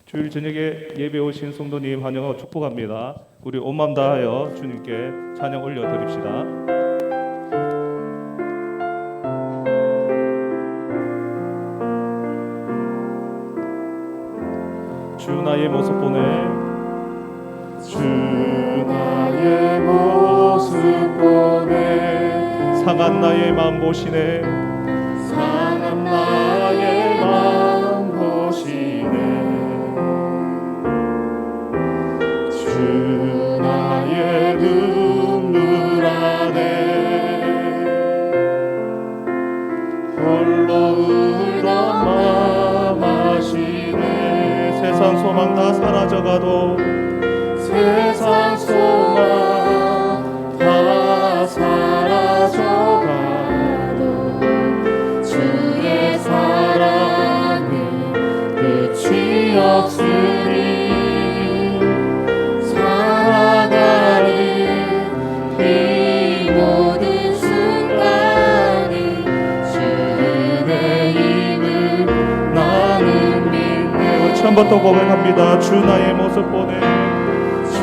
주일 저녁에 예배 오신 성도님 환영하고 축복합니다. 우리 온 마음 다하여 주님께 찬양 올려드립시다. 주 나의 모습 보네, 주 나의 모습 보네. 상한 나의 마음 보시네, 상한 나의 마음 보시네. 주 나의 눈물 안에 홀로 울던 마음 아시네. 세상 소망 다 사라져가도 세상 소망 다 사라져가도 주의 사랑은 끝이 없으니 살아가는 이 모든 순간이 주의 힘을 나는 믿네. 처음부터 고백합니다. 주 나의 모습 보네, 주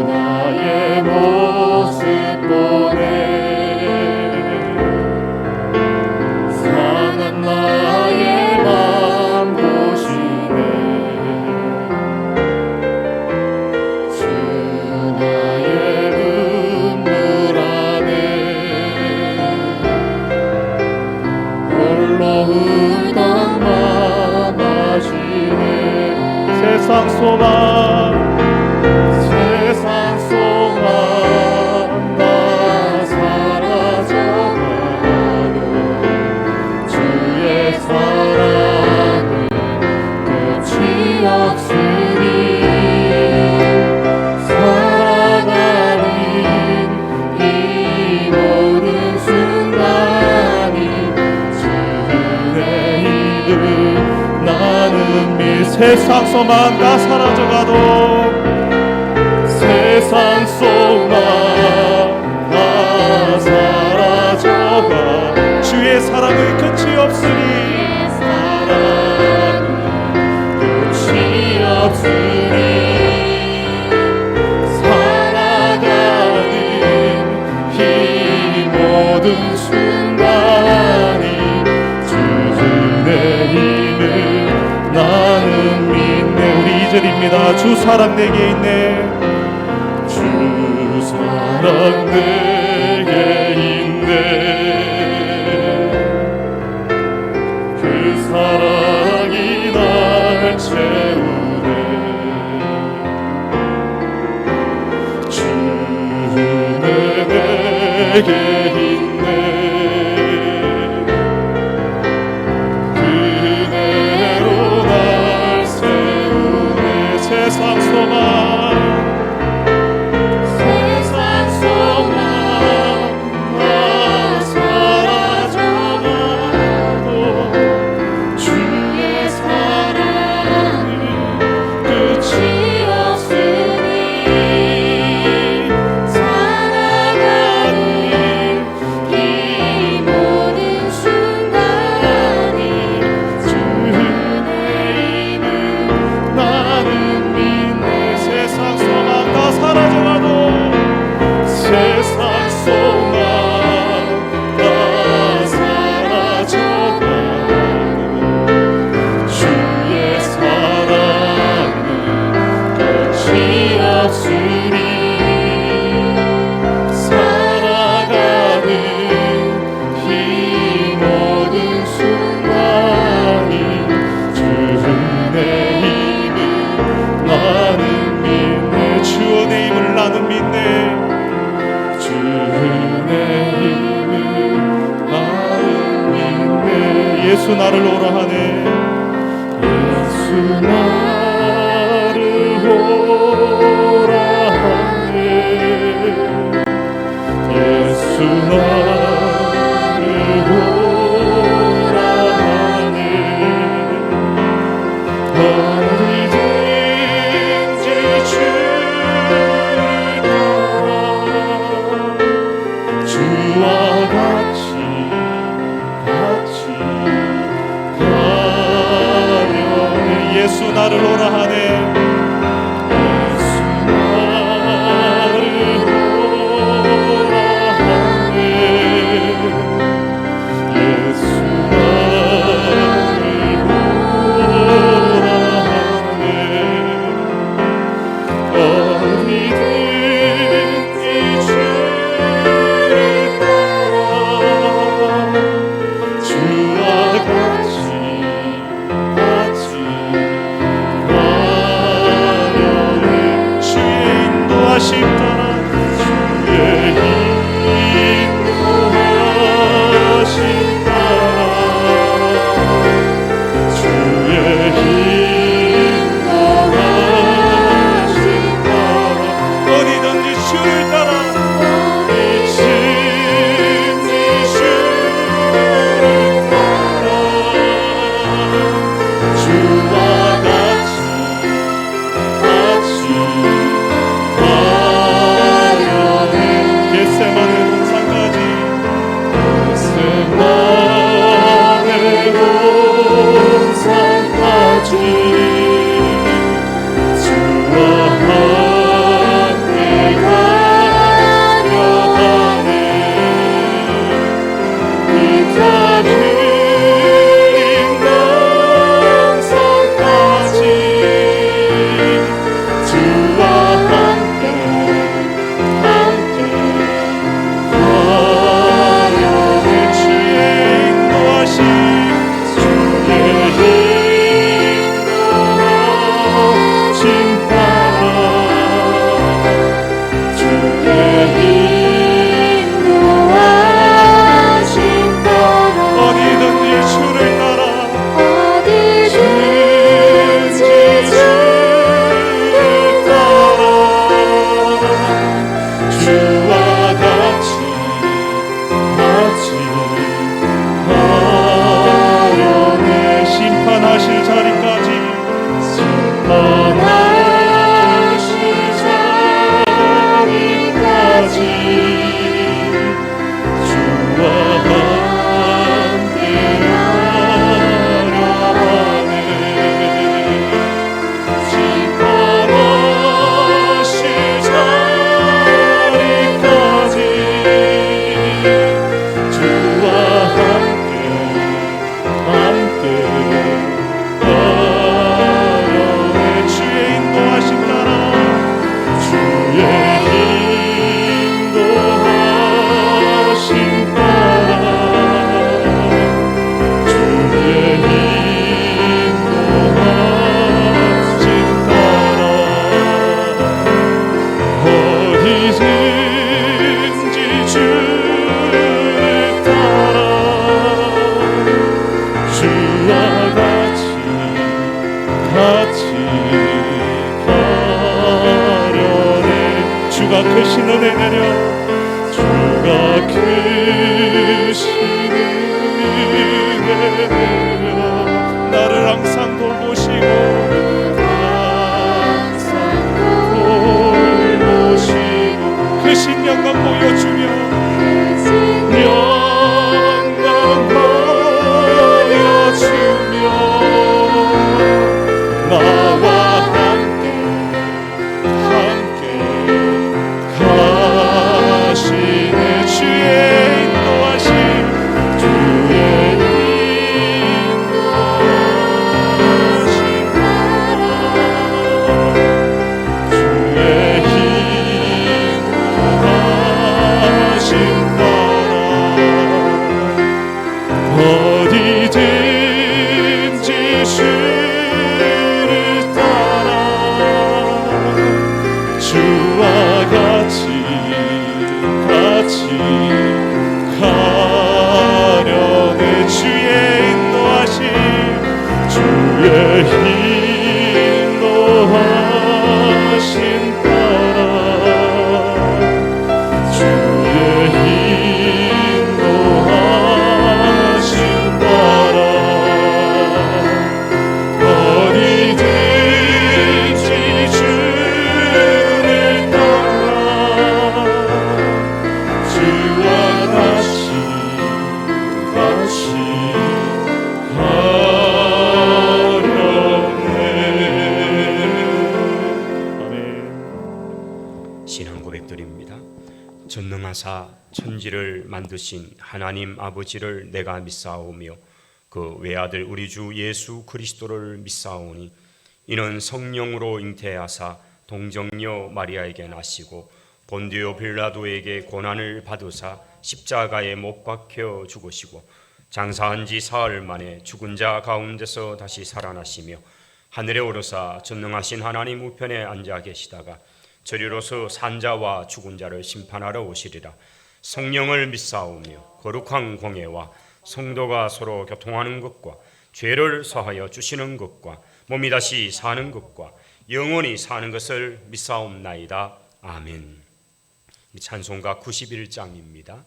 나의 모습 보네. 상한 나의 마음 보시네. 주 나의 눈물 안에 홀로 울던 마음 아시네. 세상 소망 세상 소망 다 사라져가도 주의 사랑은 끝이 없으니 살아가는 이 모든 순간이 주의 이름 나는 믿. 세상 소망 다 사라져가도 세상 소망 다 사라져가 주의 사랑의 끝이 없으니 사랑은 끝이 없으니 살아가는 이 모든 순간이 주의 힘을 나는 믿네. 우리 2절입니다. 주 사랑 내게 있네, 주 사랑 내게 있네. 그 사랑이 날 채우네. 주 은혜 내게 있네. 그대로 날 세우네. 세상 소망 세상 소망 다 사라져가도 주의 사랑은 끝이 없으니 살아가는 이 모든 순간이 주의 힘을 나는 믿네. 세상 소망 다 사라져가도 세상 소망 다 사라져가도 주의 사랑은 끝이 없으니 살아가는 이 모든 순간이 주의 힘을 나는 믿네. 주의 힘을 나는 믿네. 주의 힘을 나는 믿네. 예수 나를 오라 하네, 예수 나를 오라 하네. 예수 나를 오라 하네. 어디든지 주를 따라 주와 같이 가려네. 예수 나를 오라 주의 인도하심 주의 인도하심 따라 주의 인도하심 따라 어디든지 주를 따라 주와 같이 신앙 고백드립니다. 전능하사 천지를 만드신 하나님 아버지를 내가 믿사오며 그 외아들 우리 주 예수 그리스도를 믿사오니 이는 성령으로 잉태하사 동정녀 마리아에게 나시고 본디오 빌라도에게 고난을 받으사 십자가에 못 박혀 죽으시고 장사한 지 사흘 만에 죽은 자 가운데서 다시 살아나시며 하늘에 오르사 전능하신 하나님 우편에 앉아 계시다가 저리로서 산자와 죽은 자를 심판하러 오시리라. 성령을 믿사오며 거룩한 공예와 성도가 서로 교통하는 것과 죄를 사하여 주시는 것과 몸이 다시 사는 것과 영원히 사는 것을 믿사옵나이다. 아멘. 찬송가 91장입니다.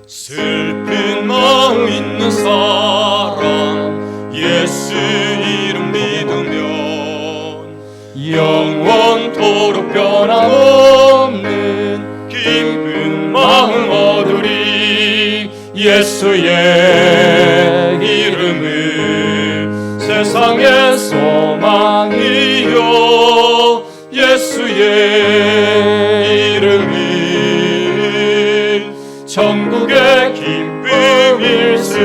슬픈 마음 있는 사람 예수 이름 믿으면 영원토록 변함없는 기쁜 마음 얻으리. 예수의 이름은 세상의 소망이요 예수의 이름은 천국의 기쁨일세.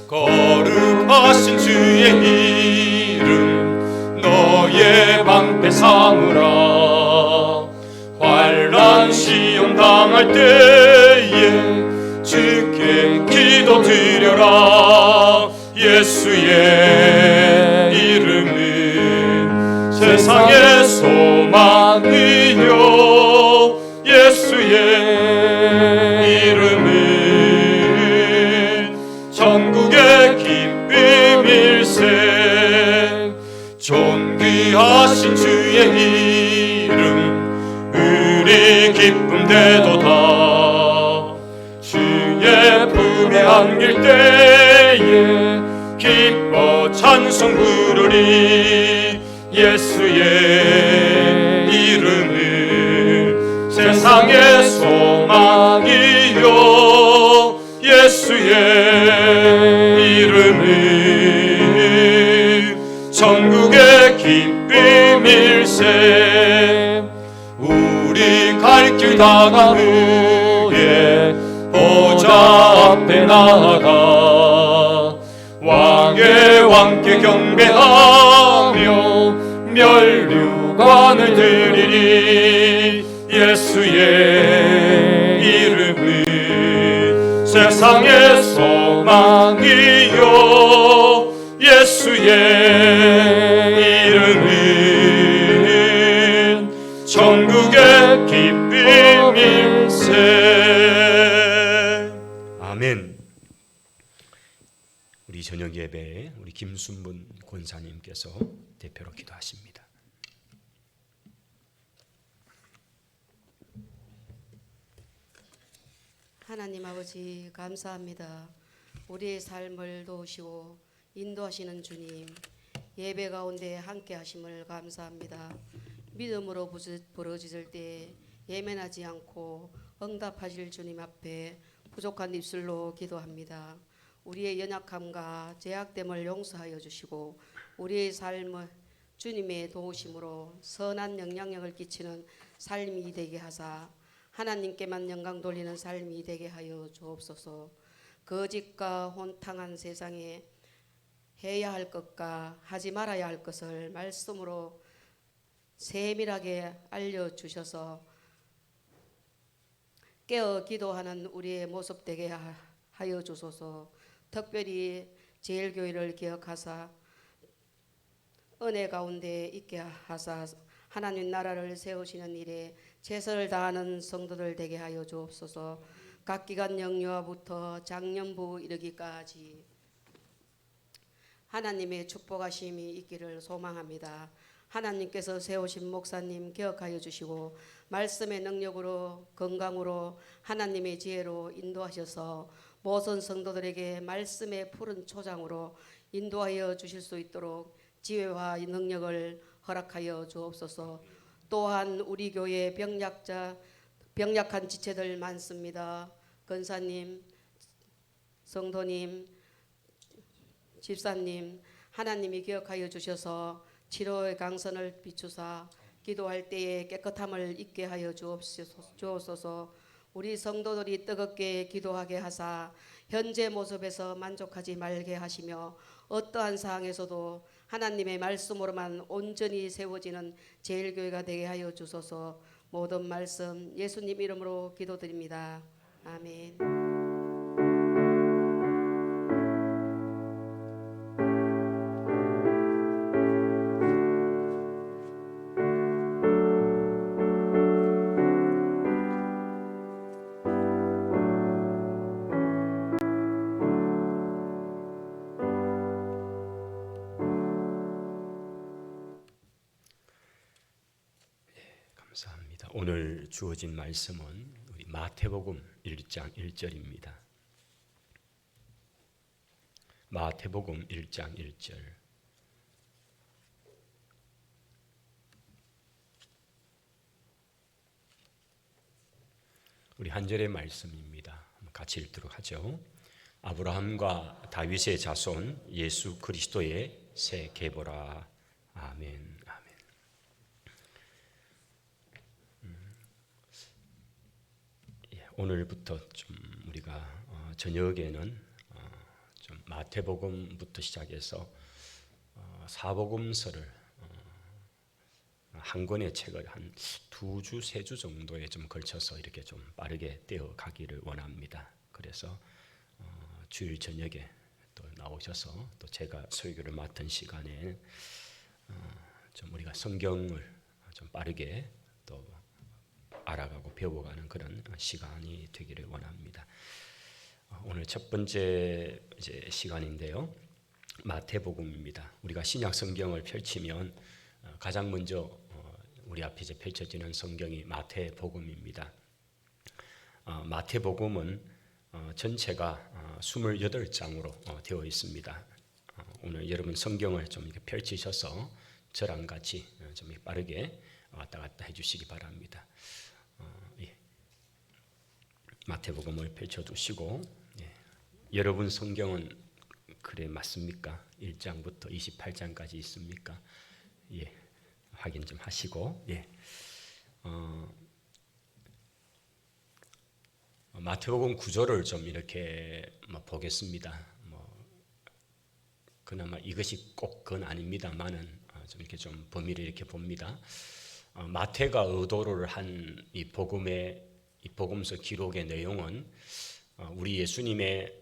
거룩하신 주의 이름 너의 방패 삼으라. 환난 시험 당할 때에 주께 기도드려라. 예수의 이름은 세상의 소망이요 예수의 이름은 천국의 기쁨일세. 존귀하신 주의 이름 우리 기쁨 되도다. 주의 품에 안길 때에 기뻐 찬송 부르리. 예수의 이름은 세상의 소망이요 예수의 이름은 천국의 기쁨일세. 우리 갈 길 다가 후에 보좌 앞에 나아가 왕의 왕께 경배하며 멸류관을 드리리. 예수의 이름은 세상의 소망이요 예수의 이름은 천국의 기쁨일세. 아멘. 우리 저녁 예배에 우리 김순문 권사님께서 대표로 기도하십니다. 하나님 아버지 감사합니다. 우리의 삶을 도우시고 인도하시는 주님, 예배 가운데 함께 하심을 감사합니다. 믿음으로 부르짖을 때 예면하지 않고 응답하실 주님 앞에 부족한 입술로 기도합니다. 우리의 연약함과 죄악됨을 용서하여 주시고 우리의 삶을 주님의 도우심으로 선한 영향력을 끼치는 삶이 되게 하사 하나님께만 영광 돌리는 삶이 되게 하여 주옵소서. 거짓과 혼탕한 세상에 해야 할 것과 하지 말아야 할 것을 말씀으로 세밀하게 알려주셔서 깨어 기도하는 우리의 모습 되게 하여 주소서. 특별히 제일교회를 기억하사 은혜 가운데 있게 하사 하나님 나라를 세우시는 일에 최선을 다하는 성도들 되게 하여 주옵소서. 각 기관 영유아부터 장년부 이르기까지 하나님의 축복하심이 있기를 소망합니다. 하나님께서 세우신 목사님 기억하여 주시고 말씀의 능력으로 건강으로 하나님의 지혜로 인도하셔서 모든 성도들에게 말씀의 푸른 초장으로 인도하여 주실 수 있도록 지혜와 능력을 허락하여 주옵소서. 또한 우리 교회 병약한 지체들 많습니다. 권사님, 성도님, 집사님, 하나님이 기억하여 주셔서 치료의 강선을 비추사 기도할 때에 깨끗함을 잊게 하여 주옵소서. 우리 성도들이 뜨겁게 기도하게 하사 현재 모습에서 만족하지 말게 하시며 어떠한 상황에서도 하나님의 말씀으로만 온전히 세워지는 제일교회가 되게 하여 주소서. 모든 말씀 예수님 이름으로 기도드립니다. 아멘. 감사합니다. 오늘 주어진 말씀은 우리 마태복음 1장 1절입니다. 마태복음 1장 1절. 우리 한 절의 말씀입니다. 같이 읽도록 하죠. 아브라함과 다윗의 자손 예수 그리스도의 새 계보라. 아멘. 아멘. 오늘부터 좀 우리가 저녁에는 좀 마태복음부터 시작해서 사복음서를 한 권의 책을 한 2주, 3주 정도에 좀 걸쳐서 이렇게 좀 빠르게 떼어 가기를 원합니다. 그래서 주일 저녁에 또 나오셔서 또 제가 설교를 맡은 시간에 좀 우리가 성경을 좀 빠르게 또 알아가고 배워가는 그런 시간이 되기를 원합니다. 오늘 첫 번째 이제 시간인데요. 마태복음입니다. 우리가 신약 성경을 펼치면 가장 먼저 우리 앞에 이제 펼쳐지는 성경이 마태복음입니다. 마태복음은 전체가 28장으로 되어 있습니다. 오늘 여러분 성경을 좀 이렇게 펼치셔서 저랑 같이 좀 빠르게 왔다 갔다 해주시기 바랍니다. 예. 마태복음을 펼쳐두시고 여러분 성경은 그래 맞습니까? 1장부터 28장까지 있습니까? 예, 확인 좀 하시고 마태복음 구조를 좀 이렇게 보겠습니다. 그나마 이것이 꼭 그건 아닙니다만은 좀 이렇게 좀 범위를 이렇게 봅니다. 마태가 의도를 한 이 복음서 기록의 내용은 우리 예수님의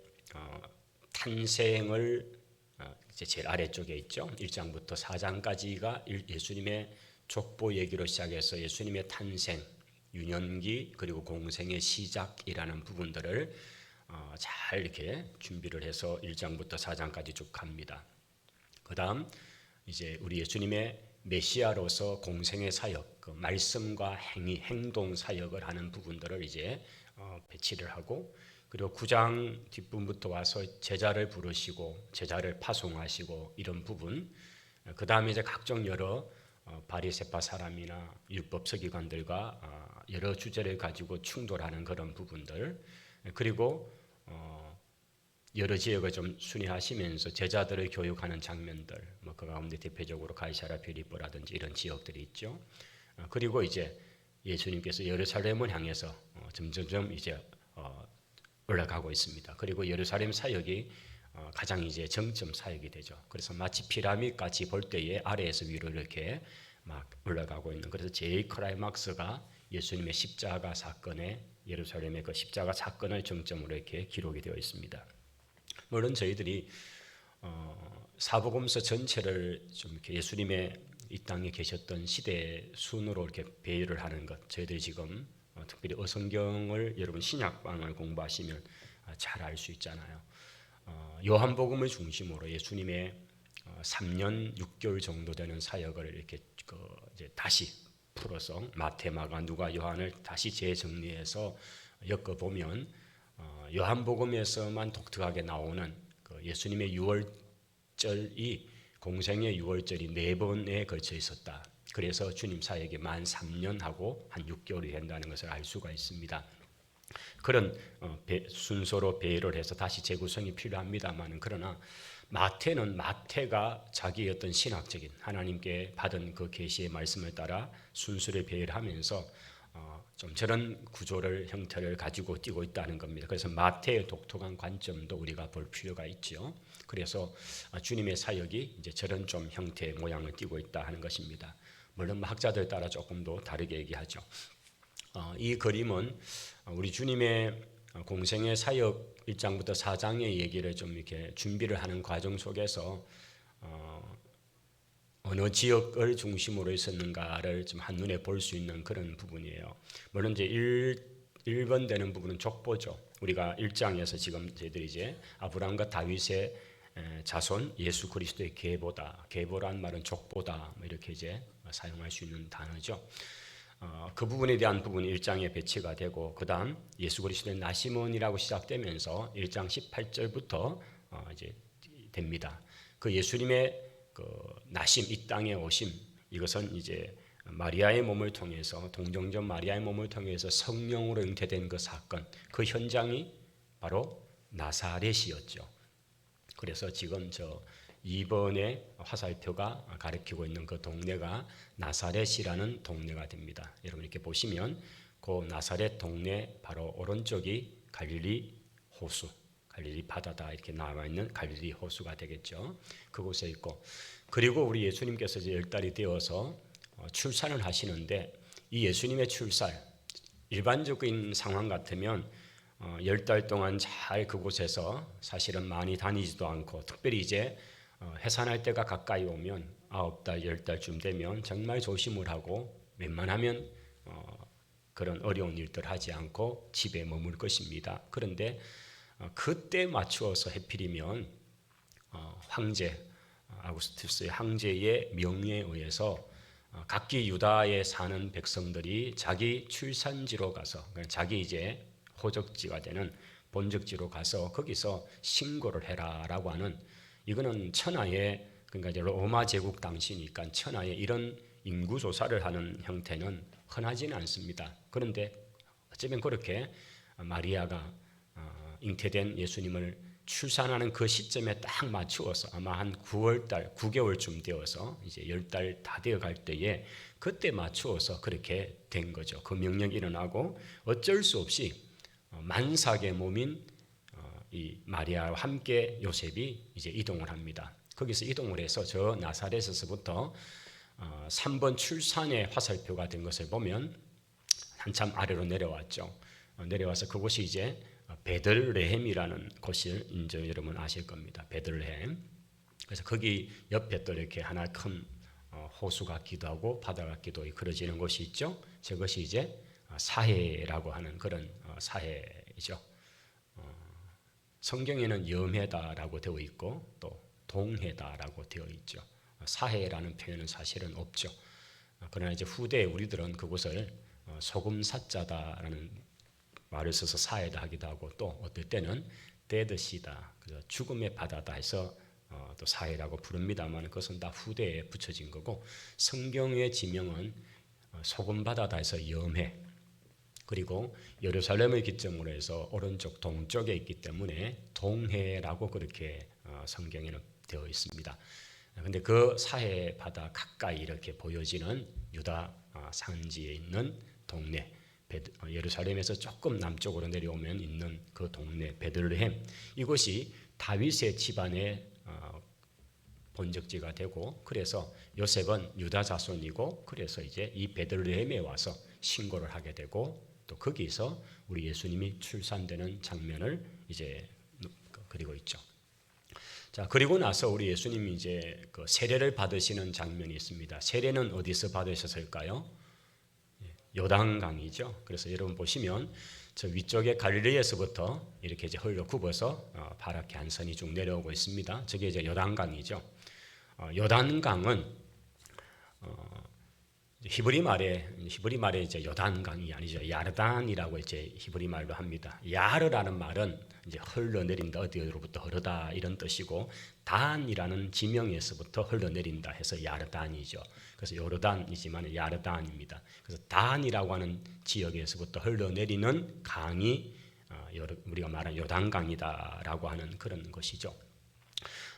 탄생을 이제 제일 아래쪽에 있죠. 1장부터 4장까지가 예수님의 족보 얘기로 시작해서 예수님의 탄생, 유년기 그리고 공생의 시작이라는 부분들을 잘 이렇게 준비를 해서 1장부터 4장까지 쭉 갑니다. 그다음 이제 우리 예수님의 메시아로서 공생의 사역, 그 말씀과 행동 사역을 하는 부분들을 이제 배치를 하고, 그리고 9장 뒷부분부터 와서 제자를 부르시고 제자를 파송하시고 이런 부분, 그 다음에 이제 각종 여러 바리새파 사람이나 율법 서기관들과 여러 주제를 가지고 충돌하는 그런 부분들, 그리고 여러 지역을 좀 순회하시면서 제자들을 교육하는 장면들, 그 가운데 대표적으로 가이사랴 빌립보라든지 이런 지역들이 있죠. 그리고 이제 예수님께서 예루살렘을 향해서 점점점 이제 올라가고 있습니다. 그리고 예루살렘 사역이 가장 이제 정점 사역이 되죠. 그래서 마치 피라미드 같이 볼 때에 아래에서 위로 이렇게 막 올라가고 있는, 그래서 제일 클라이막스가 예수님의 십자가 사건에, 예루살렘의 그 십자가 사건을 정점으로 이렇게 기록이 되어 있습니다. 물론 저희들이 사복음서 전체를 좀 이렇게 예수님의 이 땅에 계셨던 시대 순으로 이렇게 배열을 하는 것, 저희들이 지금 특별히 어성경을 여러분 신약방을 공부하시면 잘 알 수 있잖아요. 요한복음을 중심으로 예수님의 3년 6개월 정도 되는 사역을 이렇게 이제 다시 풀어서 마태, 마가, 누가, 요한을 다시 재정리해서 엮어보면 요한복음에서만 독특하게 나오는 그 예수님의 유월절이 공생의 유월절이 4번에 걸쳐 있었다. 그래서 주님 사역이 만 3년하고 한 6개월이 된다는 것을 알 수가 있습니다. 그런 순서로 배열을 해서 다시 재구성이 필요합니다만, 그러나 마태가 자기의 어떤 신학적인 하나님께 받은 그 계시의 말씀을 따라 순서를 배열하면서 좀 저런 구조를 형태를 가지고 띄고 있다는 겁니다. 그래서 마태의 독특한 관점도 우리가 볼 필요가 있죠. 그래서 주님의 사역이 이제 저런 좀 형태의 모양을 띄고 있다 하는 것입니다. 물론 학자들 따라 조금 더 다르게 얘기하죠. 이 그림은 우리 주님의 공생의 사역 1장부터 4장의 얘기를 좀 이렇게 준비를 하는 과정 속에서 어느 지역을 중심으로 있었는가를 좀 한눈에 볼 수 있는 그런 부분이에요. 물론 이제 1번 되는 부분은 족보죠. 우리가 1장에서 지금 저희들이 이제 아브라함과 다윗의 자손 예수 그리스도의 계보란 말은 족보다 뭐 이렇게 이제 사용할 수 있는 단어죠. 그 부분에 대한 부분이 1장에 배치가 되고, 그 다음 예수 그리스도의 나시몬이라고 시작되면서 1장 18절부터 이제 됩니다. 그 예수님의 그 나심, 이 땅에 오심, 이것은 이제 마리아의 몸을 통해서, 동정녀 마리아의 몸을 통해서 성령으로 잉태된 그 사건, 그 현장이 바로 나사렛이었죠. 그래서 지금 저 2번의 화살표가 가리키고 있는 그 동네가 나사렛이라는 동네가 됩니다. 여러분 이렇게 보시면 그 나사렛 동네 바로 오른쪽이 갈릴리 호수, 갈릴리 바다다 이렇게 나와 있는 갈릴리 호수가 되겠죠. 그곳에 있고, 그리고 우리 예수님께서 이제 10달이 되어서 출산을 하시는데, 이 예수님의 출산, 일반적인 상황 같으면 10달 동안 잘 그곳에서 사실은 많이 다니지도 않고, 특별히 이제 해산할 때가 가까이 오면 9달, 10달쯤 되면 정말 조심을 하고 웬만하면 그런 어려운 일들 하지 않고 집에 머물 것입니다. 그런데 그때 맞추어서 해필이면 황제 아구스투스의 황제의 명령에 의해서 각기 유다에 사는 백성들이 자기 출산지로 가서, 자기 이제 호적지가 되는 본적지로 가서 거기서 신고를 해라라고 하는, 이거는 천하의, 그러니까 이제 로마 제국 당시니까 천하의 이런 인구 조사를 하는 형태는 흔하지는 않습니다. 그런데 어쩌면 그렇게 마리아가 잉태된 예수님을 출산하는 그 시점에 딱 맞추어서 아마 한 9월달, 9개월쯤 되어서 이제 10달 다 되어 갈 때에 그때 맞추어서 그렇게 된 거죠. 그 명령이 일어나고 어쩔 수 없이 만삭의 몸인 이 마리아와 함께 요셉이 이제 이동을 합니다. 거기서 이동을 해서 저 나사렛에서부터 3번 출산의 화살표가 된 것을 보면 한참 아래로 내려왔죠. 내려와서 그곳이 이제 베들레헴이라는 곳을 이제 여러분 아실 겁니다. 베들레헴. 그래서 거기 옆에 또 이렇게 하나 큰 호수 같기도 하고 바다 같기도 하고 그려지는 곳이 있죠. 저것이 이제 사해라고 하는 그런 사해이죠. 성경에는 염해다라고 되어 있고 또 동해다라고 되어 있죠. 사해라는 표현은 사실은 없죠. 그러나 이제 후대에 우리들은 그곳을 소금사자다라는 말을 써서 사해다 하기도 하고, 또 어떨 때는 데드시다, 죽음의 바다다 해서 또 사해라고 부릅니다만, 그것은 다 후대에 붙여진 거고, 성경의 지명은 소금바다다 해서 염해, 그리고 예루살렘을 기점으로 해서 오른쪽 동쪽에 있기 때문에 동해라고 그렇게 성경에는 되어 있습니다. 그런데 그 사해 바다 가까이 이렇게 보여지는 유다 산지에 있는 동네, 예루살렘에서 조금 남쪽으로 내려오면 있는 그 동네 베들레헴, 이곳이 다윗의 집안의 본적지가 되고, 그래서 요셉은 유다 자손이고, 그래서 이제 이 베들레헴에 와서 신고를 하게 되고, 또 거기서 우리 예수님이 출산되는 장면을 이제 그리고 있죠. 자, 자, 그리고 나서 우리 예수님이 이제 그 세례를 받으시는 장면이 있습니다. 세례는 어디서 받으셨을까요? 요단강이죠. 그래서 여러분 보시면 저 위쪽에 갈릴리에서부터 이렇게 이제 흘러 굽어서 파랗게 한 선이 쭉 내려오고 있습니다. 저게 이제 요단강이죠. 요단강은 히브리 말에 이제 요단강이 아니죠. 야르단이라고 이제 히브리 말로 합니다. 야르라는 말은 이제 흘러내린다, 어디로부터 흐르다 이런 뜻이고, 단이라는 지명에서부터 흘러내린다 해서 야르단이죠. 그래서 요르단이지만 야르단입니다. 그래서 단이라고 하는 지역에서부터 흘러내리는 강이 우리가 말하는 요단강이다라고 하는 그런 것이죠.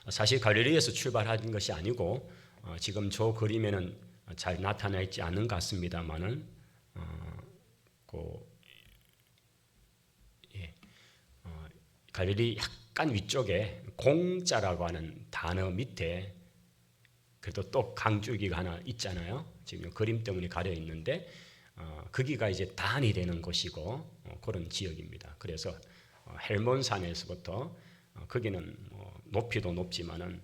사실 갈릴리에서 출발한 것이 아니고 지금 저 그림에는 잘 나타나 있지 않은 것 같습니다만은 갈릴리 약간 위쪽에 공자라고 하는 단어 밑에 그래도 또 강줄기가 하나 있잖아요. 지금 그림 때문에 가려 있는데 거기가 이제 단이 되는 곳이고 그런 지역입니다. 그래서 헬몬산에서부터 거기는 높이도 높지만은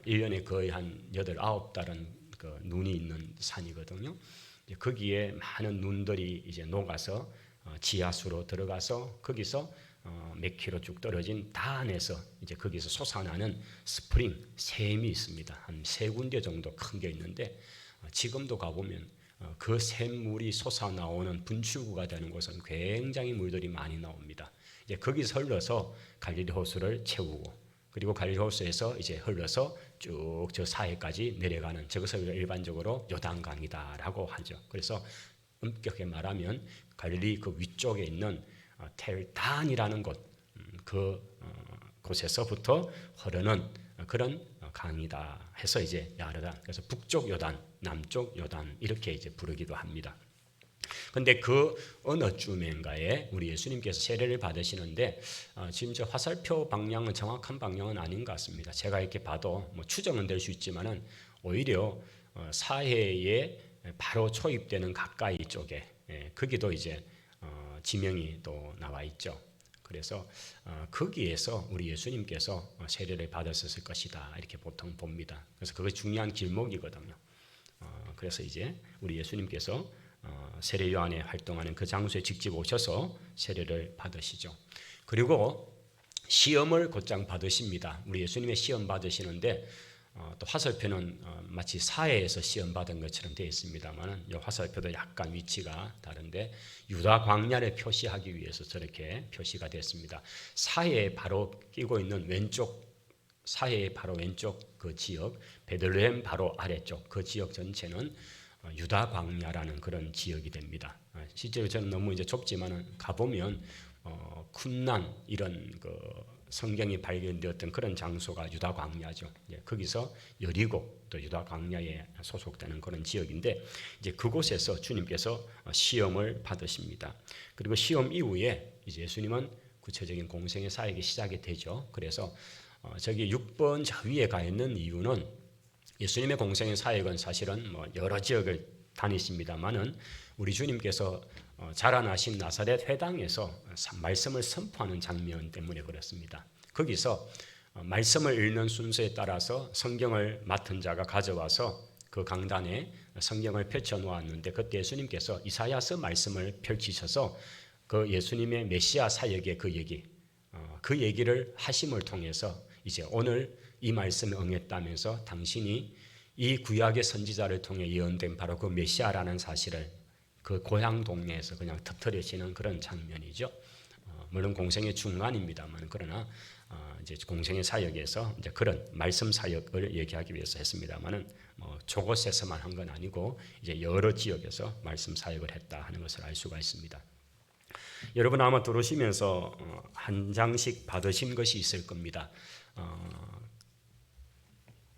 1년에 거의 한 8, 9달은 그 눈이 있는 산이거든요. 거기에 많은 눈들이 이제 녹아서 지하수로 들어가서 거기서 몇 킬로 쭉 떨어진 단에서 이제 거기서 솟아나는 스프링 샘이 있습니다. 한 3군데 정도 큰 게 있는데 지금도 가보면 그 샘물이 솟아나오는 분출구가 되는 곳은 굉장히 물들이 많이 나옵니다. 이제 거기서 흘러서 갈릴리 호수를 채우고, 그리고 갈릴리 호수에서 이제 흘러서 쭉 저 사해까지 내려가는, 저것을 일반적으로 요단강이다라고 하죠. 그래서 엄격하게 말하면 갈릴리 그 위쪽에 있는 텔단이라는 곳, 곳에서부터 흐르는 그런 강이다 해서 이제 야르단, 그래서 북쪽 요단, 남쪽 요단 이렇게 이제 부르기도 합니다. 근데 그 어느 쯤인가에 우리 예수님께서 세례를 받으시는데 지금 저 화살표 방향은 정확한 방향은 아닌 것 같습니다. 제가 이렇게 봐도 뭐 추정은 될 수 있지만은 오히려 사해에 바로 초입되는 가까이 쪽에 거기도 이제 지명이 또 나와 있죠. 그래서 거기에서 우리 예수님께서 세례를 받았을 것이다 이렇게 보통 봅니다. 그래서 그게 중요한 길목이거든요. 그래서 이제 우리 예수님께서 세례 요한에 활동하는 그 장소에 직접 오셔서 세례를 받으시죠. 그리고 시험을 곧장 받으십니다. 우리 예수님의 시험 받으시는데 또 화살표는 마치 사해에서 시험 받은 것처럼 되어 있습니다만 이 화살표도 약간 위치가 다른데 유다 광야를 표시하기 위해서 저렇게 표시가 됐습니다. 사해에 바로 끼고 있는 왼쪽, 사해의 바로 왼쪽 그 지역, 베들레헴 바로 아래쪽 그 지역 전체는 유다 광야라는 그런 지역이 됩니다. 실제로 저는 너무 이제 좁지만은 가보면 쿰난 이런 그 성경이 발견되었던 그런 장소가 유다 광야죠. 거기서 여리고 또 유다 광야에 소속되는 그런 지역인데 이제 그곳에서 주님께서 시험을 받으십니다. 그리고 시험 이후에 이제 예수님은 구체적인 공생의 사역이 시작이 되죠. 그래서 저기 6번 저 위에 가 있는 이유는 예수님의 공생의 사역은 사실은 뭐 여러 지역을 다니십니다만은 우리 주님께서 자라나신 나사렛 회당에서 말씀을 선포하는 장면 때문에 그렇습니다. 거기서 말씀을 읽는 순서에 따라서 성경을 맡은 자가 가져와서 그 강단에 성경을 펼쳐 놓았는데 그때 예수님께서 이사야서 말씀을 펼치셔서 그 예수님의 메시아 사역의 그 얘기를 하심을 통해서 이제 오늘 이 말씀에 응했다면서 당신이 이 구약의 선지자를 통해 예언된 바로 그 메시아라는 사실을 그 고향 동네에서 그냥 터뜨리시는 그런 장면이죠. 물론 공생의 중간입니다만 그러나 이제 공생의 사역에서 이제 그런 말씀 사역을 얘기하기 위해서 했습니다만은 저곳에서만 한 건 아니고 이제 여러 지역에서 말씀 사역을 했다 하는 것을 알 수가 있습니다. 여러분 아마 들어오시면서 한 장씩 받으신 것이 있을 겁니다.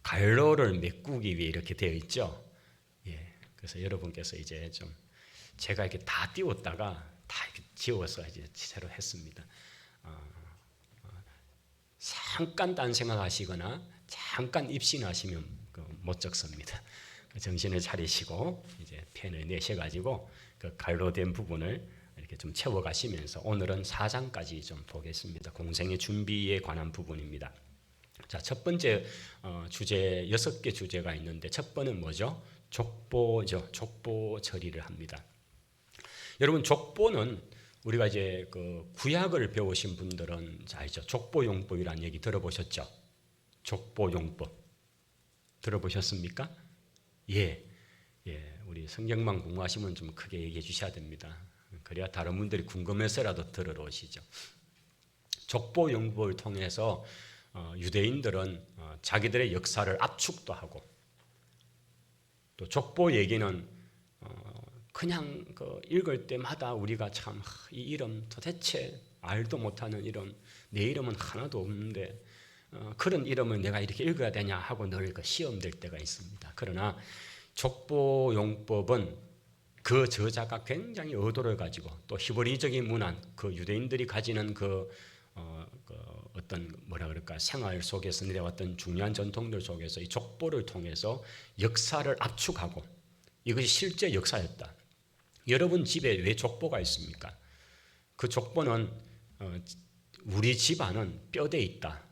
갈로를 메꾸기 위해 이렇게 되어 있죠. 그래서 여러분께서 이제 좀 제가 이렇게 다 띄웠다가 다 이렇게 지워서 이제 새로 했습니다. 잠깐 딴 생각하시거나 잠깐 입신하시면 못 적습니다. 정신을 차리시고 이제 펜을 내셔가지고 그 갈로된 부분을 이렇게 좀 채워가시면서 오늘은 4장까지 좀 보겠습니다. 공생의 준비에 관한 부분입니다. 자, 첫 번째 주제 6개 주제가 있는데 첫 번은 뭐죠? 족보죠. 족보 처리를 합니다. 여러분 족보는 우리가 이제 그 구약을 배우신 분들은 알죠. 족보용법이라는 얘기 들어보셨죠? 족보용법 들어보셨습니까? 예, 우리 성경만 공부하시면 좀 크게 얘기해 주셔야 됩니다. 그래야 다른 분들이 궁금해서라도 들으러 오시죠. 족보용법을 통해서 유대인들은 자기들의 역사를 압축도 하고 또 족보 얘기는 그냥 그 읽을 때마다 우리가 참 이 이름 도대체 알도 못하는 이름, 내 이름은 하나도 없는데 그런 이름을 내가 이렇게 읽어야 되냐 하고 늘 그 시험될 때가 있습니다. 그러나 족보용법은 그 저자가 굉장히 의도를 가지고 또 히브리적인 문화, 그 유대인들이 가지는 그 어떤 뭐라 그럴까 생활 속에서 내려왔던 중요한 전통들 속에서 이 족보를 통해서 역사를 압축하고 이것이 실제 역사였다. 여러분 집에 왜 족보가 있습니까? 그 족보는 우리 집안은 뼈대 있다.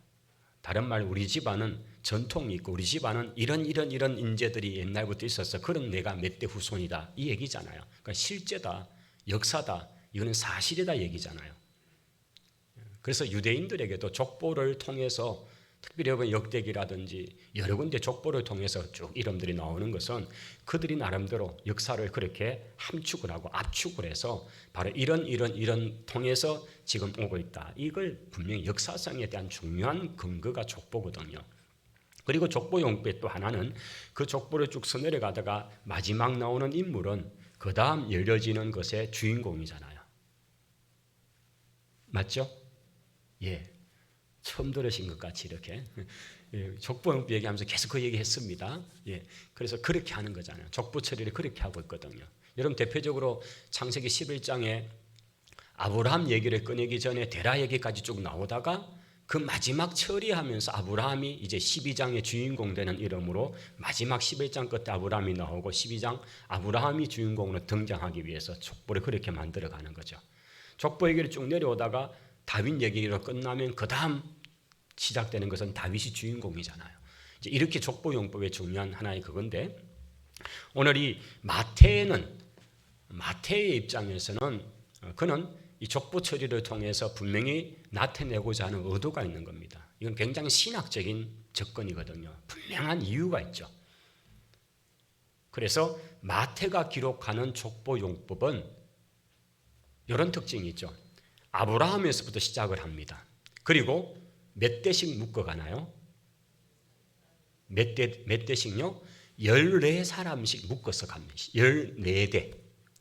다른 말 우리 집안은 전통이 있고 우리 집안은 이런 인재들이 옛날부터 있어서 그런 내가 몇 대 후손이다 이 얘기잖아요. 그러니까 실제다, 역사다, 이거는 사실이다 얘기잖아요. 그래서 유대인들에게도 족보를 통해서 특별히 여러분 역대기라든지 여러 군데 족보를 통해서 쭉 이름들이 나오는 것은 그들이 나름대로 역사를 그렇게 함축을 하고 압축을 해서 바로 이런 통해서 지금 오고 있다. 이걸 분명히 역사성에 대한 중요한 근거가 족보거든요. 그리고 족보용법의 또 하나는 그 족보를 쭉 써내려가다가 마지막 나오는 인물은 그 다음 열려지는 것의 주인공이잖아요. 맞죠? 예. 처음 들으신 것 같이 이렇게 족보용법 얘기하면서 계속 그 얘기했습니다. 예, 그래서 그렇게 하는 거잖아요. 족보 처리를 그렇게 하고 있거든요. 여러분 대표적으로 창세기 11장에 아브라함 얘기를 꺼내기 전에 데라 얘기까지 쭉 나오다가 그 마지막 처리하면서 아브라함이 이제 12장의 주인공 되는 이름으로 마지막 11장 끝에 아브라함이 나오고 12장 아브라함이 주인공으로 등장하기 위해서 족보를 그렇게 만들어가는 거죠. 족보 얘기를 쭉 내려오다가 다윗 얘기로 끝나면 그 다음 시작되는 것은 다윗이 주인공이잖아요. 이제 이렇게 족보용법의 중요한 하나의 그건데 오늘 이 마태의 입장에서는 그는 이 족보 처리를 통해서 분명히 나타내고자 하는 의도가 있는 겁니다. 이건 굉장히 신학적인 접근이거든요. 분명한 이유가 있죠. 그래서 마태가 기록하는 족보용법은 이런 특징이 있죠. 아브라함에서부터 시작을 합니다. 그리고 몇 대씩 묶어가나요? 몇 대씩요? 14사람씩 묶어서 갑니다. 14대,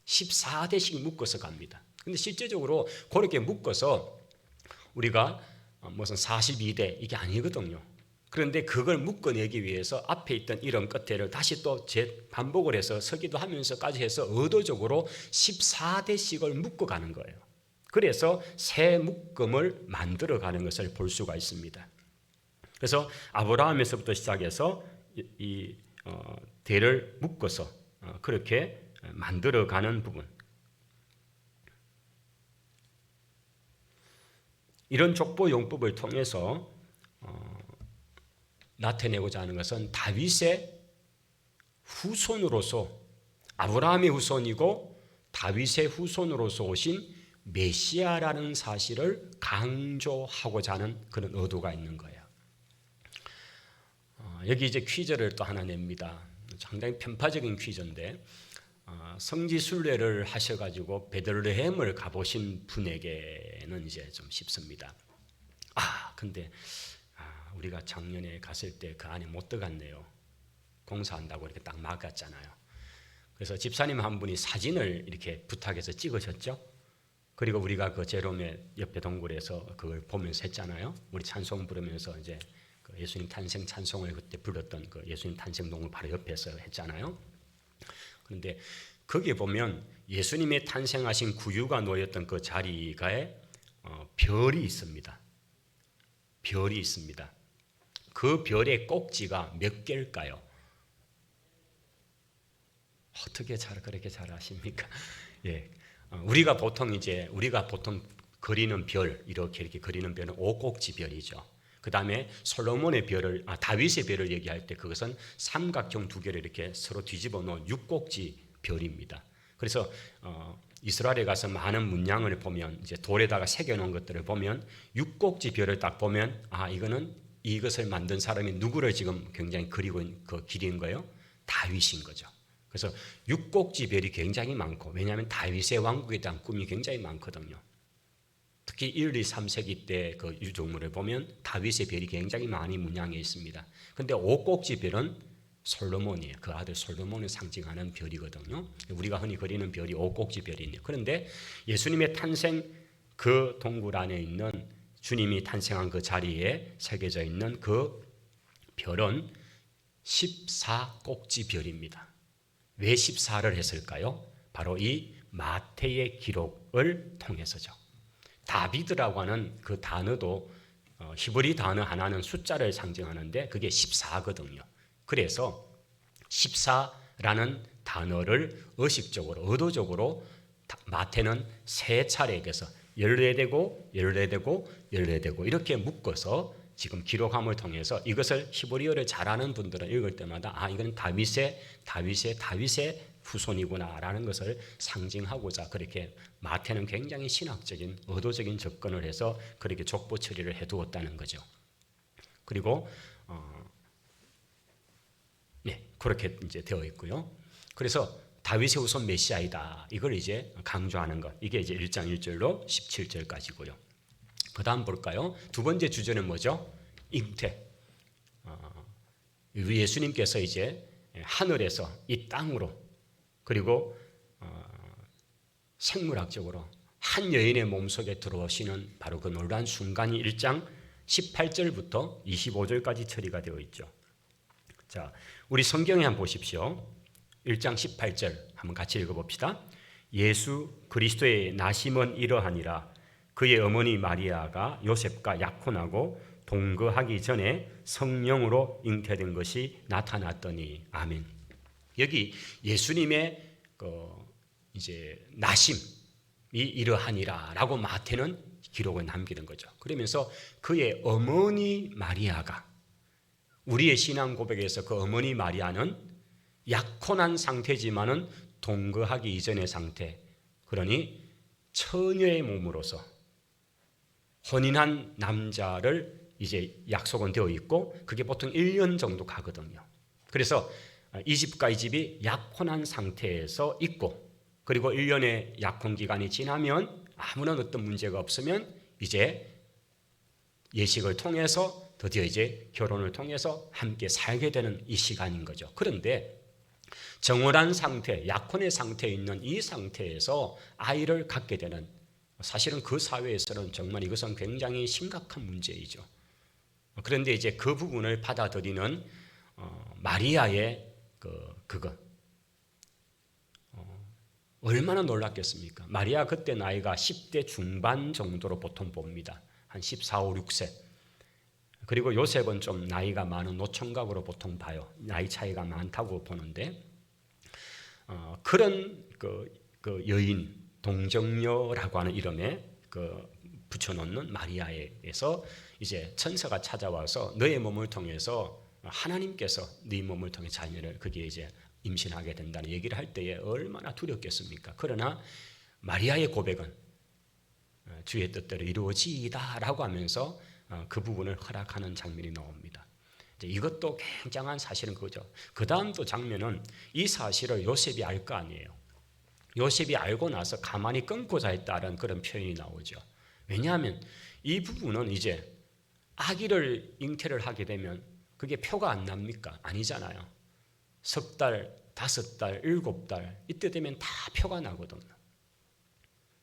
14대씩 묶어서 갑니다. 근데 실제적으로 그렇게 묶어서 우리가 무슨 42대 이게 아니거든요. 그런데 그걸 묶어내기 위해서 앞에 있던 이름 끝에를 다시 또 반복을 해서 서기도 하면서까지 해서 의도적으로 14대씩을 묶어가는 거예요. 그래서 새 묶음을 만들어가는 것을 볼 수가 있습니다. 그래서 아브라함에서부터 시작해서 이 대를 묶어서 그렇게 만들어가는 부분. 이런 족보용법을 통해서 나타내고자 하는 것은 다윗의 후손으로서 아브라함의 후손이고 다윗의 후손으로서 오신 메시아라는 사실을 강조하고자 하는 그런 의도가 있는 거예요. 여기 이제 퀴즈를 또 하나 냅니다. 상당히 편파적인 퀴즈인데 성지순례를 하셔가지고 베들레헴을 가보신 분에게는 이제 좀 쉽습니다. 근데 우리가 작년에 갔을 때 그 안에 못 들어갔네요. 공사한다고 이렇게 딱 막았잖아요. 그래서 집사님 한 분이 사진을 이렇게 부탁해서 찍으셨죠. 그리고 우리가 그 제롬의 옆에 동굴에서 그걸 보면서 했잖아요. 우리 찬송 부르면서 이제 그 예수님 탄생 찬송을 그때 불렀던 그 예수님 탄생 동굴 바로 옆에서 했잖아요. 그런데 거기에 보면 예수님의 탄생하신 구유가 놓였던 그 자리가에 별이 있습니다. 별이 있습니다. 그 별의 꼭지가 몇 개일까요? 어떻게 그렇게 잘 아십니까? 예. 우리가 보통 그리는 별 이렇게 그리는 별은 5꼭지 별이죠. 그 다음에 솔로몬의 별을, 다윗의 별을 얘기할 때 그것은 삼각형 두 개를 이렇게 서로 뒤집어 놓은 육곡지 별입니다. 그래서 이스라엘에 가서 많은 문양을 보면 이제 돌에다가 새겨 놓은 것들을 보면 육곡지 별을 딱 보면 이것을 만든 사람이 누구를 지금 굉장히 기린 거예요? 다윗인 거죠. 그래서 육곡지 별이 굉장히 많고, 왜냐하면 다윗의 왕국에 대한 꿈이 굉장히 많거든요. 특히 1, 2, 3세기 때 그 유적물을 보면 다윗의 별이 굉장히 많이 문양해 있습니다. 그런데 오곡지 별은 솔로몬이에요. 그 아들 솔로몬을 상징하는 별이거든요. 우리가 흔히 그리는 별이 오곡지 별이네요. 그런데 예수님의 탄생 그 동굴 안에 있는, 주님이 탄생한 그 자리에 새겨져 있는 그 별은 14꼭지 별입니다. 왜 14를 했을까요? 바로 이 마태의 기록을 통해서죠. 다비드라고 하는 그 단어도 히브리 단어 하나는 숫자를 상징하는데 그게 14거든요. 그래서 14라는 단어를 의식적으로, 의도적으로 마태는 세 차례에서 14되고 14되고 14되고 이렇게 묶어서 지금 기록함을 통해서 이것을 히브리어를 잘하는 분들은 읽을 때마다 이건 다윗의 후손이구나라는 것을 상징하고자 그렇게 마태는 굉장히 신학적인 의도적인 접근을 해서 그렇게 족보 처리를 해두었다는 거죠. 그리고 그렇게 이제 되어 있고요. 그래서 다윗의 후손 메시아이다. 이걸 이제 강조하는 것. 이게 이제 1장 1절로 17절까지고요. 그 다음 볼까요? 두 번째 주제는 뭐죠? 잉태. 예수님께서 이제 하늘에서 이 땅으로, 그리고 생물학적으로 한 여인의 몸속에 들어오시는 바로 그 놀라운 순간이 1장 18절부터 25절까지 처리가 되어 있죠. 자, 우리 성경에 한번 보십시오. 1장 18절 한번 같이 읽어봅시다. 예수 그리스도의 나심은 이러하니라. 그의 어머니 마리아가 요셉과 약혼하고 동거하기 전에 성령으로 잉태된 것이 나타났더니. 아멘. 여기 예수님의 이제 나심이 이러하니라라고 마태는 기록을 남기는 거죠. 그러면서 그의 어머니 마리아가, 우리의 신앙 고백에서 그 어머니 마리아는 약혼한 상태지만은 동거하기 이전의 상태, 그러니 처녀의 몸으로서 혼인한 남자를 이제 약속은 되어 있고 그게 보통 1년 정도 가거든요. 그래서 이 집과 이 집이 약혼한 상태에서 있고, 그리고 1년의 약혼 기간이 지나면 아무런 어떤 문제가 없으면 이제 예식을 통해서 드디어 이제 결혼을 통해서 함께 살게 되는 이 시간인 거죠. 그런데 정월한 상태, 약혼의 상태에 있는 이 상태에서 아이를 갖게 되는, 사실은 그 사회에서는 정말 이것은 굉장히 심각한 문제이죠. 그런데 이제 그 부분을 받아들이는 마리아의 그거 얼마나 놀랐겠습니까? 마리아 그때 나이가 10대 중반 정도로 보통 봅니다. 한 14, 5, 6세. 그리고 요셉은 좀 나이가 많은 노총각으로 보통 봐요. 나이 차이가 많다고 보는데 그런 그 여인, 동정녀라고 하는 이름에 붙여놓는 마리아에서 이제 천사가 찾아와서 너의 몸을 통해서 하나님께서 네 몸을 통해 자녀를 거기에 이제 임신하게 된다는 얘기를 할 때에 얼마나 두렵겠습니까? 그러나 마리아의 고백은 주의 뜻대로 이루어지이다라고 하면서 그 부분을 허락하는 장면이 나옵니다. 이것도 굉장한 사실은 그거죠. 그 다음 또 장면은 이 사실을 요셉이 알 거 아니에요. 요셉이 알고 나서 가만히 끊고자 했다는 그런 표현이 나오죠. 왜냐하면 이 부분은 이제 아기를 잉태를 하게 되면 그게 표가 안 납니까? 아니잖아요. 석 달, 5달, 7달 이때 되면 다 표가 나거든요.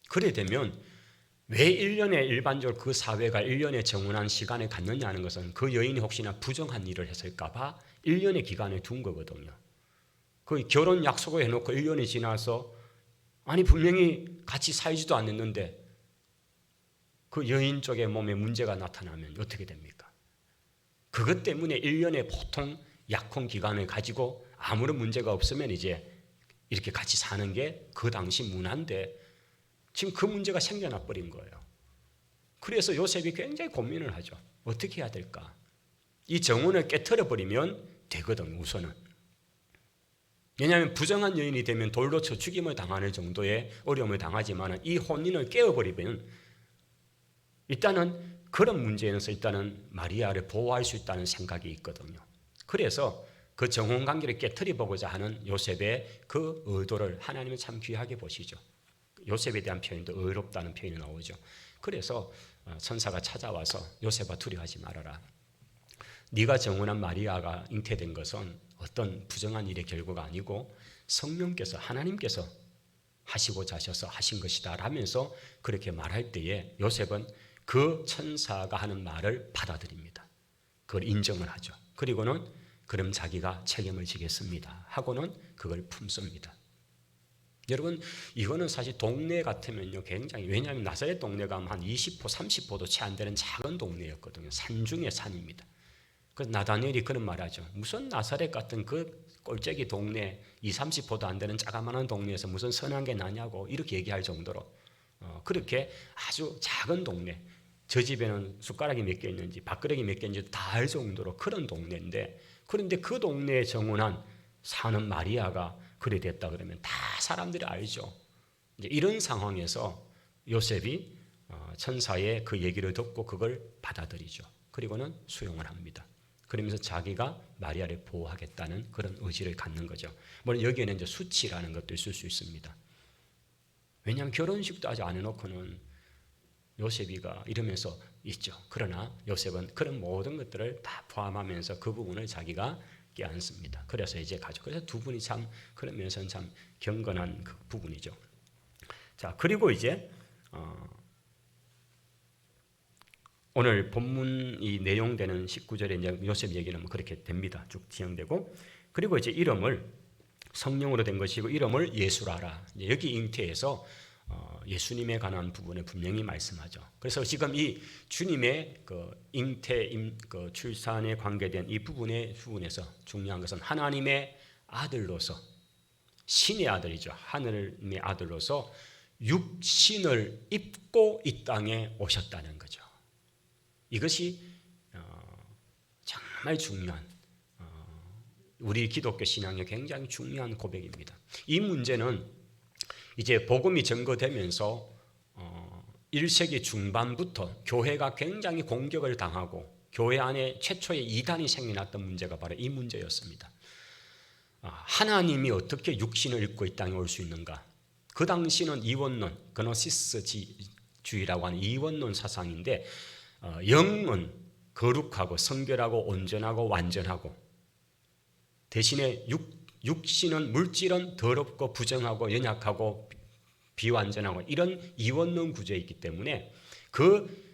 그래 되면 왜 1년에 일반적으로 그 사회가 1년의 정원한 시간을 갖느냐는 것은 그 여인이 혹시나 부정한 일을 했을까 봐 1년의 기간을 둔 거거든요. 그 결혼 약속을 해놓고 1년이 지나서 아니 분명히 같이 살지도 않았는데 그 여인 쪽의 몸에 문제가 나타나면 어떻게 됩니까? 그것 때문에 1년의 보통 약혼 기간을 가지고 아무런 문제가 없으면 이제 이렇게 같이 사는 게 그 당시 문화인데 지금 그 문제가 생겨나 버린 거예요. 그래서 요셉이 굉장히 고민을 하죠. 어떻게 해야 될까? 이 정혼을 깨트려 버리면 되거든, 우선은. 왜냐하면 부정한 여인이 되면 돌로 쳐 죽임을 당하는 정도의 어려움을 당하지만 이 혼인을 깨어버리면 일단은 그런 문제에서 일단은 마리아를 보호할 수 있다는 생각이 있거든요. 그래서 그 정혼 관계를 깨트려 보고자 하는 요셉의 그 의도를 하나님은 참 귀하게 보시죠. 요셉에 대한 표현도 의롭다는 표현이 나오죠. 그래서 천사가 찾아와서 요셉아 두려워하지 말아라. 네가 정혼한 마리아가 잉태된 것은 어떤 부정한 일의 결과가 아니고 성령께서 하나님께서 하시고자 하셔서 하신 것이다 라면서 그렇게 말할 때에 요셉은 그 천사가 하는 말을 받아들입니다. 그걸 인정을 하죠. 그리고는 그럼 자기가 책임을 지겠습니다 하고는 그걸 품습니다. 여러분, 이거는 사실 동네 같으면요 굉장히, 왜냐하면 나사렛 동네가 한 20호 30호도 채 안 되는 작은 동네였거든요. 산 중에 산입니다. 그래서 나다니엘이 그런 말하죠. 무슨 나사렛 같은 그 꼴짝이 동네 20, 30호도 안 되는 자그마한 동네에서 무슨 선한 게 나냐고 이렇게 얘기할 정도로 그렇게 아주 작은 동네, 저 집에는 숟가락이 몇 개 있는지 밥그릇이 몇 개 있는지 다 알 정도로 그런 동네인데, 그런데 그 동네에 정혼한 사는 마리아가 그래 됐다 그러면 다 사람들이 알죠. 이제 이런 상황에서 요셉이 천사의 그 얘기를 듣고 그걸 받아들이죠. 그리고는 수용을 합니다. 그러면서 자기가 마리아를 보호하겠다는 그런 의지를 갖는 거죠. 물론 여기에는 이제 수치라는 것도 있을 수 있습니다. 왜냐하면 결혼식도 아직 안 해놓고는 요셉이가 이러면서 있죠. 그러나 요셉은 그런 모든 것들을 다 포함하면서 그 부분을 자기가 껴안습니다. 그래서 이제 가죠. 그래서 두 분이 참 그런 면에서는 참 경건한 그 부분이죠. 자, 그리고 이제 오늘 본문이 내용되는 19절에 이제 요셉 얘기는 그렇게 됩니다. 쭉 진행되고, 그리고 이제 이름을 성령으로 된 것이고 이름을 예수라라. 여기 잉태에서 예수님에 관한 부분을 분명히 말씀하죠. 그래서 지금 이 주님의 그 잉태, 그 출산에 관계된 이 부분에서 중요한 것은 하나님의 아들로서, 신의 아들이죠. 하늘의 아들로서 육신을 입고 이 땅에 오셨다는 거죠. 이것이 정말 중요한, 우리 기독교 신앙의 굉장히 중요한 고백입니다. 이 문제는 이제 복음이 전거되면서 1세기 중반부터 교회가 굉장히 공격을 당하고 교회 안에 최초의 이단이 생겨났던 문제가 바로 이 문제였습니다. 하나님이 어떻게 육신을 입고 이 땅에 올 수 있는가? 그 당시는 이원론, 그노시스주의라고 하는 이원론 사상인데, 영은 거룩하고 성결하고 온전하고 완전하고, 대신에 육신은, 물질은 더럽고 부정하고 연약하고 비완전하고, 이런 이원론 구조에 있기 때문에 그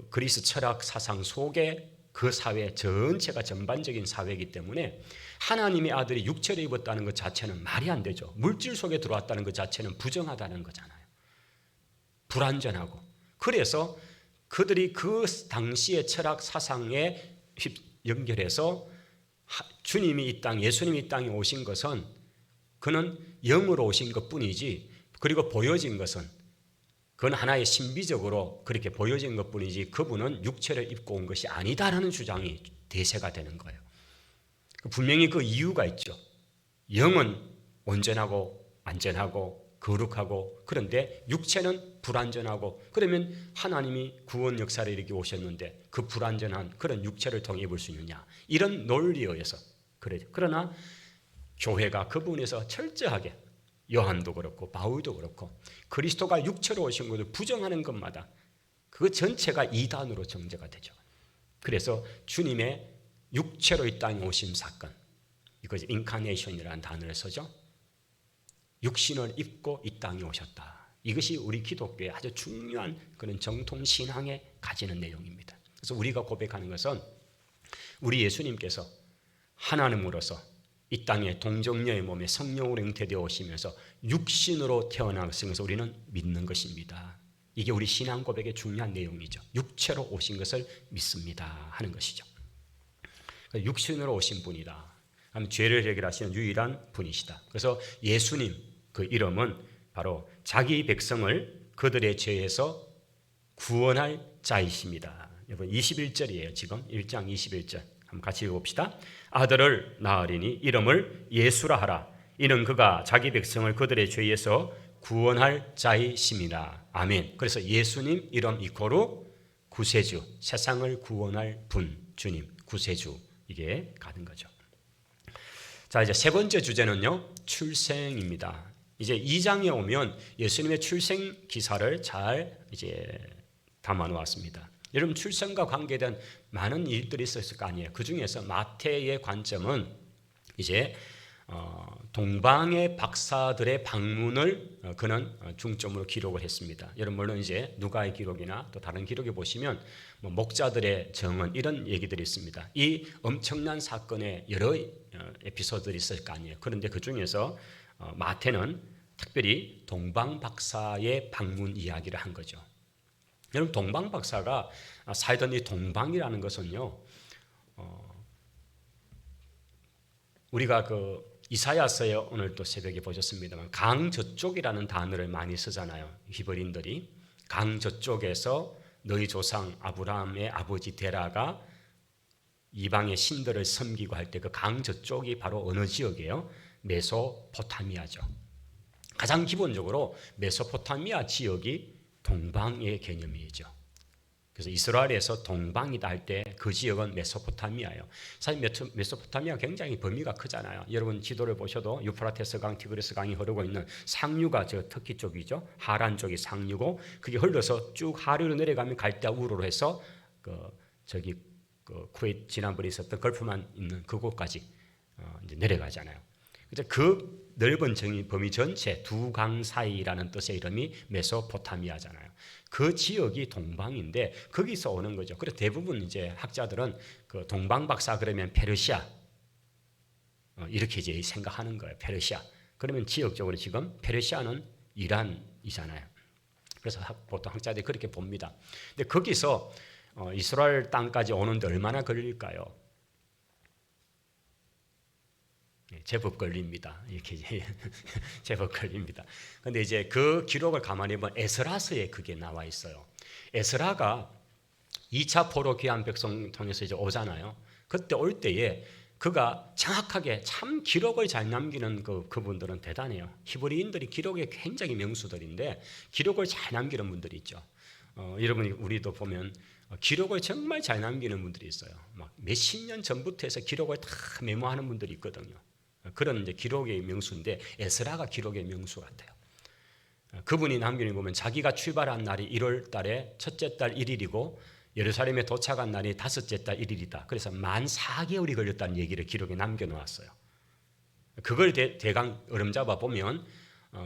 그리스 철학 사상 속에 그 사회 전체가 전반적인 사회이기 때문에 하나님의 아들이 육체를 입었다는 것 자체는 말이 안 되죠. 물질 속에 들어왔다는 것 자체는 부정하다는 거잖아요. 불완전하고. 그래서 그들이 그 당시의 철학 사상에 연결해서 주님이 이 땅, 예수님이 이 땅에 오신 것은 그는 영으로 오신 것뿐이지, 그리고 보여진 것은 그건 하나의 신비적으로 그렇게 보여진 것뿐이지 그분은 육체를 입고 온 것이 아니다라는 주장이 대세가 되는 거예요. 분명히 그 이유가 있죠. 영은 온전하고 완전하고 거룩하고, 그런데 육체는 불완전하고, 그러면 하나님이 구원 역사를 이렇게 오셨는데 그 불완전한 그런 육체를 통해 입을 수 있느냐, 이런 논리에 의해서 그래요. 그러나 교회가 그 부분에서 철저하게, 요한도 그렇고 바울도 그렇고 그리스도가 육체로 오신 것을 부정하는 것마다 그 전체가 이단으로 정죄가 되죠. 그래서 주님의 육체로 이 땅에 오신 사건, 이것이 인카네이션이라는 단어를 쓰죠. 육신을 입고 이 땅에 오셨다. 이것이 우리 기독교의 아주 중요한 그런 정통 신앙에 가지는 내용입니다. 그래서 우리가 고백하는 것은 우리 예수님께서 하나님으로서 이 땅에 동정녀의 몸에 성령으로 잉태되어 오시면서 육신으로 태어나신 것을 우리는 믿는 것입니다. 이게 우리 신앙 고백의 중요한 내용이죠. 육체로 오신 것을 믿습니다 하는 것이죠. 육신으로 오신 분이다. 죄를 해결하시는 유일한 분이시다. 그래서 예수님 그 이름은 바로 자기 백성을 그들의 죄에서 구원할 자이십니다. 여러분 21절이에요. 지금 1장 21절 한번 같이 읽어봅시다. 아들을 낳으리니 이름을 예수라 하라. 이는 그가 자기 백성을 그들의 죄에서 구원할 자이심이라. 아멘. 그래서 예수님 이름 이코로 구세주, 세상을 구원할 분, 주님, 구세주, 이게 가는 거죠. 자, 이제 세 번째 주제는요, 출생입니다. 이제 2장에 오면 예수님의 출생 기사를 잘 이제 담아 놓았습니다. 여러분, 출생과 관계된 많은 일들이 있었을 거 아니에요. 그 중에서 마태의 관점은 이제 동방의 박사들의 방문을 그는 중점으로 기록을 했습니다. 여러분, 물론 이제 누가의 기록이나 또 다른 기록에 보시면 뭐 목자들의 정언 이런 얘기들이 있습니다. 이 엄청난 사건에 여러 에피소드들이 있을 거 아니에요. 그런데 그 중에서 마태는 특별히 동방 박사의 방문 이야기를 한 거죠. 여러분, 동방 박사가 살던 이 동방이라는 것은요, 우리가 그 이사야서에 오늘 또 새벽에 보셨습니다만 강 저쪽이라는 단어를 많이 쓰잖아요. 히브리인들이 강 저쪽에서 너희 조상 아브라함의 아버지 데라가 이방의 신들을 섬기고 할 때 그 강 저쪽이 바로 어느 지역이에요? 메소포타미아죠. 가장 기본적으로 메소포타미아 지역이 동방의 개념이죠. 그래서 이스라엘에서 동방이다 할 때 그 지역은 메소포타미아예요. 사실 메소포타미아 굉장히 범위가 크잖아요. 여러분 지도를 보셔도 유프라테스 강, 티그리스 강이 흐르고 있는 상류가 저 터키 쪽이죠. 하란 쪽이 상류고 그게 흘러서 쭉 하류로 내려가면 갈대아 우르로 해서 쿠웨이트 지난번에 있었던 걸프만 있는 그곳까지 이제 내려가잖아요. 그래서 그 넓은 범위 전체 두 강 사이라는 뜻의 이름이 메소포타미아잖아요. 그 지역이 동방인데 거기서 오는 거죠. 그래서 대부분 이제 학자들은 그 동방 박사 그러면 페르시아 이렇게 이제 생각하는 거예요. 페르시아. 그러면 지역적으로 지금 페르시아는 이란이잖아요. 그래서 보통 학자들이 그렇게 봅니다. 근데 거기서 이스라엘 땅까지 오는데 얼마나 걸릴까요? 제법 걸립니다. 이렇게 제법 걸립니다. 근데 이제 그 기록을 가만히 보면 에스라서에 그게 나와 있어요. 에스라가 2차 포로 귀한 백성 통해서 이제 오잖아요. 그때 올 때에 그가 정확하게 참 기록을 잘 남기는 그분들은 대단해요. 히브리인들이 기록에 굉장히 명수들인데 기록을 잘 남기는 분들이 있죠. 여러분이 우리도 보면 기록을 정말 잘 남기는 분들이 있어요. 막 몇십 년 전부터 해서 기록을 다 메모하는 분들이 있거든요. 그런 이제 기록의 명수인데 에스라가 기록의 명수 같아요. 그분이 남기는 거 보면 자기가 출발한 날이 1월 달에 첫째 달 1일이고 예루살렘에 도착한 날이 다섯째 달 1일이다. 그래서 만 4개월이 걸렸다는 얘기를 기록에 남겨놓았어요. 그걸 대강 어름잡아 보면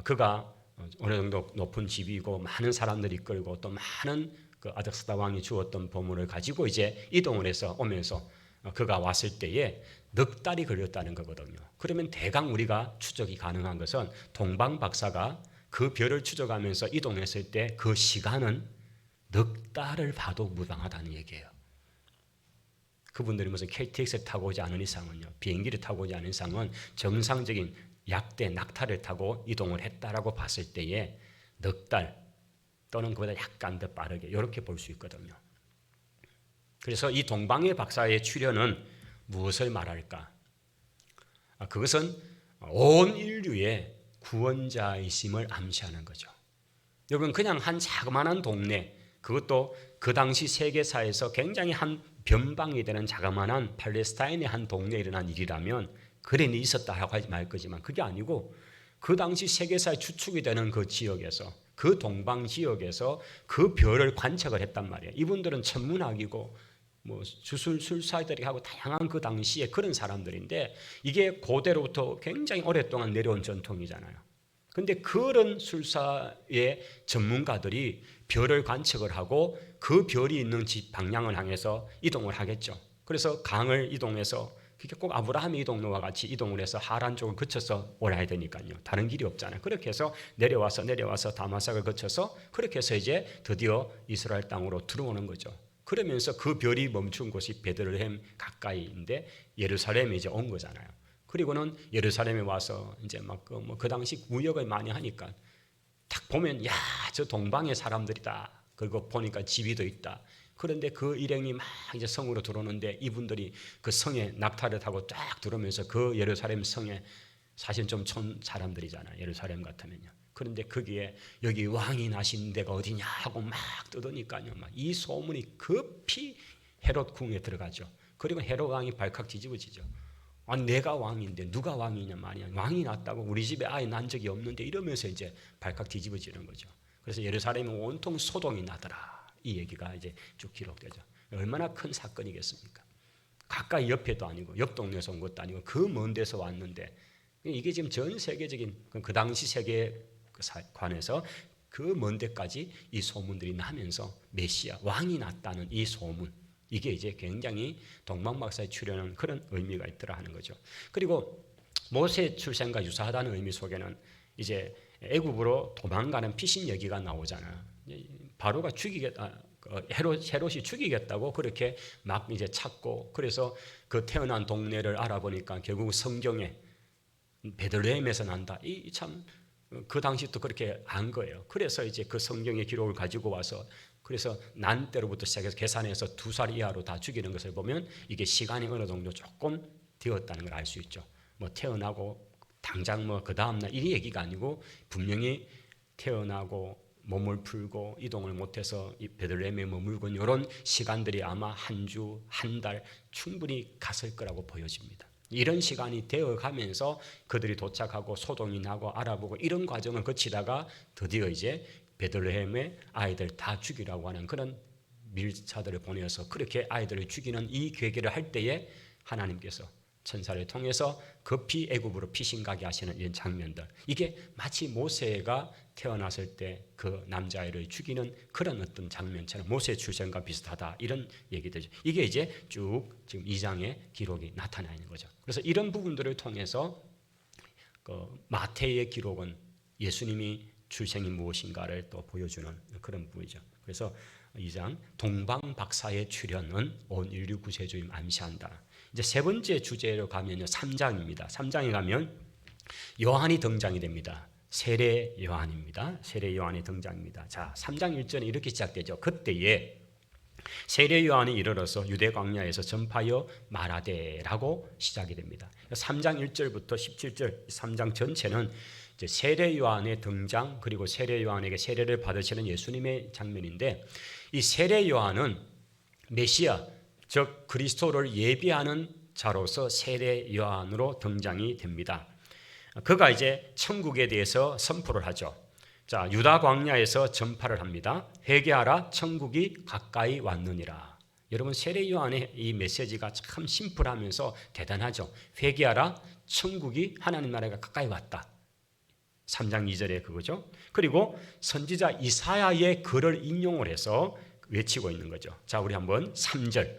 그가 어느 정도 높은 집이고 많은 사람들이 이끌고 또 많은 그 아닥사다 왕이 주었던 보물을 가지고 이제 이동을 해서 오면서 그가 왔을 때에 넉 달이 걸렸다는 거거든요. 그러면 대강 우리가 추적이 가능한 것은 동방 박사가 그 별을 추적하면서 이동했을 때 그 시간은 넉 달을 봐도 무방하다는 얘기예요. 그분들이 무슨 KTX를 타고 오지 않은 이상은요, 비행기를 타고 오지 않은 이상은 정상적인 약대 낙타를 타고 이동을 했다라고 봤을 때에 넉 달 또는 그보다 약간 더 빠르게 이렇게 볼 수 있거든요. 그래서 이 동방의 박사의 출현은 무엇을 말할까? 그것은 온 인류의 구원자이심을 암시하는 거죠. 여러분, 그냥 한 자그마한 동네, 그것도 그 당시 세계사에서 굉장히 한 변방이 되는 자그마한 팔레스타인의 한 동네에 일어난 일이라면 그래 있었다라고 하지 말 거지만 그게 아니고 그 당시 세계사의 주축이 되는 그 지역에서 그 동방 지역에서 그 별을 관측을 했단 말이에요. 이분들은 천문학이고 뭐 주술술사들이 하고 다양한 그 당시에 그런 사람들인데 이게 고대로부터 굉장히 오랫동안 내려온 전통이잖아요. 근데 그런 술사의 전문가들이 별을 관측을 하고 그 별이 있는 집 방향을 향해서 이동을 하겠죠. 그래서 강을 이동해서 그게 꼭 아브라함의 이동로와 같이 이동을 해서 하란 쪽을 거쳐서 올라야 되니까요. 다른 길이 없잖아요. 그렇게 해서 내려와서 다마삭을 거쳐서 그렇게 해서 이제 드디어 이스라엘 땅으로 들어오는 거죠. 그러면서 그 별이 멈춘 곳이 베들레헴 가까이인데 예루살렘에 이제 온 거잖아요. 그리고는 예루살렘에 와서 이제 막 그 당시 무역을 많이 하니까 딱 보면 야, 저 동방의 사람들이다. 그리고 보니까 지위도 있다. 그런데 그 일행이 막 이제 성으로 들어오는데 이분들이 그 성에 낙타를 타고 쫙 들어오면서 그 예루살렘 성에 사실 좀 촌 사람들이잖아요. 예루살렘 같으면요. 그런데 거기에 여기 왕이 나신 데가 어디냐 하고 막 떠드니까요. 막 이 소문이 급히 헤롯 궁에 들어가죠. 그리고 헤롯 왕이 발칵 뒤집어지죠. 아니 내가 왕인데 누가 왕이냐 말이야. 왕이 났다고 우리 집에 아이 난 적이 없는데 이러면서 이제 발칵 뒤집어지는 거죠. 그래서 예루살렘은 온통 소동이 나더라. 이 얘기가 이제 쭉 기록되죠. 얼마나 큰 사건이겠습니까? 가까이 옆에도 아니고 옆 동네에서 온 것도 아니고 그 먼 데서 왔는데 이게 지금 전 세계적인 그 당시 세계관에서 그 먼 데까지 이 소문들이 나면서 메시아 왕이 났다는 이 소문, 이게 이제 굉장히 동방박사에 출연한 그런 의미가 있더라 하는 거죠. 그리고 모세 출생과 유사하다는 의미 속에는 이제 애굽으로 도망가는 피신 얘기가 나오잖아. 바로가 헤롯이 죽이겠다고 그렇게 막 이제 찾고, 그래서 그 태어난 동네를 알아보니까 결국 성경에 베들레헴에서 난다. 이 참 그 당시 또 그렇게 안 거예요. 그래서 이제 그 성경의 기록을 가지고 와서 그래서 난 때로부터 시작해서 계산해서 2살 이하로 다 죽이는 것을 보면 이게 시간이 어느 정도 조금 되었다는 걸 알 수 있죠. 뭐 태어나고 당장 뭐 그 다음 날 이 얘기가 아니고 분명히 태어나고 몸을 풀고 이동을 못해서 이 베들레헴에 머물고 이런 시간들이 아마 한 주, 한 달 충분히 갔을 거라고 보여집니다. 이런 시간이 되어가면서 그들이 도착하고 소동이 나고 알아보고 이런 과정을 거치다가 드디어 이제 베들레헴에 아이들 다 죽이라고 하는 그런 밀차들을 보내서 그렇게 아이들을 죽이는 이 계획을 할 때에 하나님께서 천사를 통해서 급히 애굽으로 피신 가게 하시는 이런 장면들, 이게 마치 모세가 태어났을 때 그 남자아이를 죽이는 그런 어떤 장면처럼 모세 출생과 비슷하다 이런 얘기들이죠. 이게 이제 쭉 지금 2장의 기록이 나타나 있는 거죠. 그래서 이런 부분들을 통해서 그 마태의 기록은 예수님이 출생이 무엇인가를 또 보여주는 그런 부분이죠. 그래서 2장 동방박사의 출현은 온 인류 구세주임 암시한다. 이제 세 번째 주제로 가면요 3장입니다. 3장에 가면 요한이 등장이 됩니다. 세례 요한입니다. 세례 요한의 등장입니다. 자, 3장 1절에 이렇게 시작되죠. 그때에 세례 요한이 이르러서 유대 광야에서 전파하여 말하되라고 시작이 됩니다. 3장 1절부터 17절 3장 전체는 이제 세례 요한의 등장, 그리고 세례 요한에게 세례를 받으시는 예수님의 장면인데, 이 세례 요한은 메시아 즉 그리스도를 예비하는 자로서 세례 요한으로 등장이 됩니다. 그가 이제 천국에 대해서 선포를 하죠. 자, 유다 광야에서 전파를 합니다. 회개하라, 천국이 가까이 왔느니라. 여러분, 세례 요한의 이 메시지가 참 심플하면서 대단하죠. 회개하라, 천국이 하나님 나라가 가까이 왔다. 3장 2절에 그거죠. 그리고 선지자 이사야의 글을 인용을 해서 외치고 있는 거죠. 자, 우리 한번 3절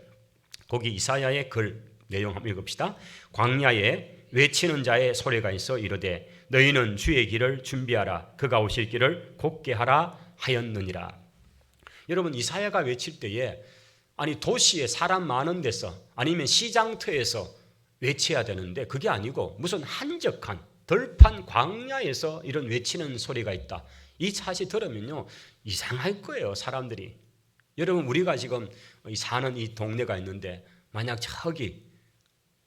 거기 이사야의 글 내용 한번 읽읍시다. 광야에 외치는 자의 소리가 있어 이르되 너희는 주의 길을 준비하라, 그가 오실 길을 곧게 하라 하였느니라. 여러분, 이사야가 외칠 때에 아니 도시에 사람 많은 데서 아니면 시장터에서 외쳐야 되는데 그게 아니고 무슨 한적한 들판 광야에서 이런 외치는 소리가 있다. 이 사실 들으면요 이상할 거예요, 사람들이. 여러분, 우리가 지금 사는 이 동네가 있는데 만약 저기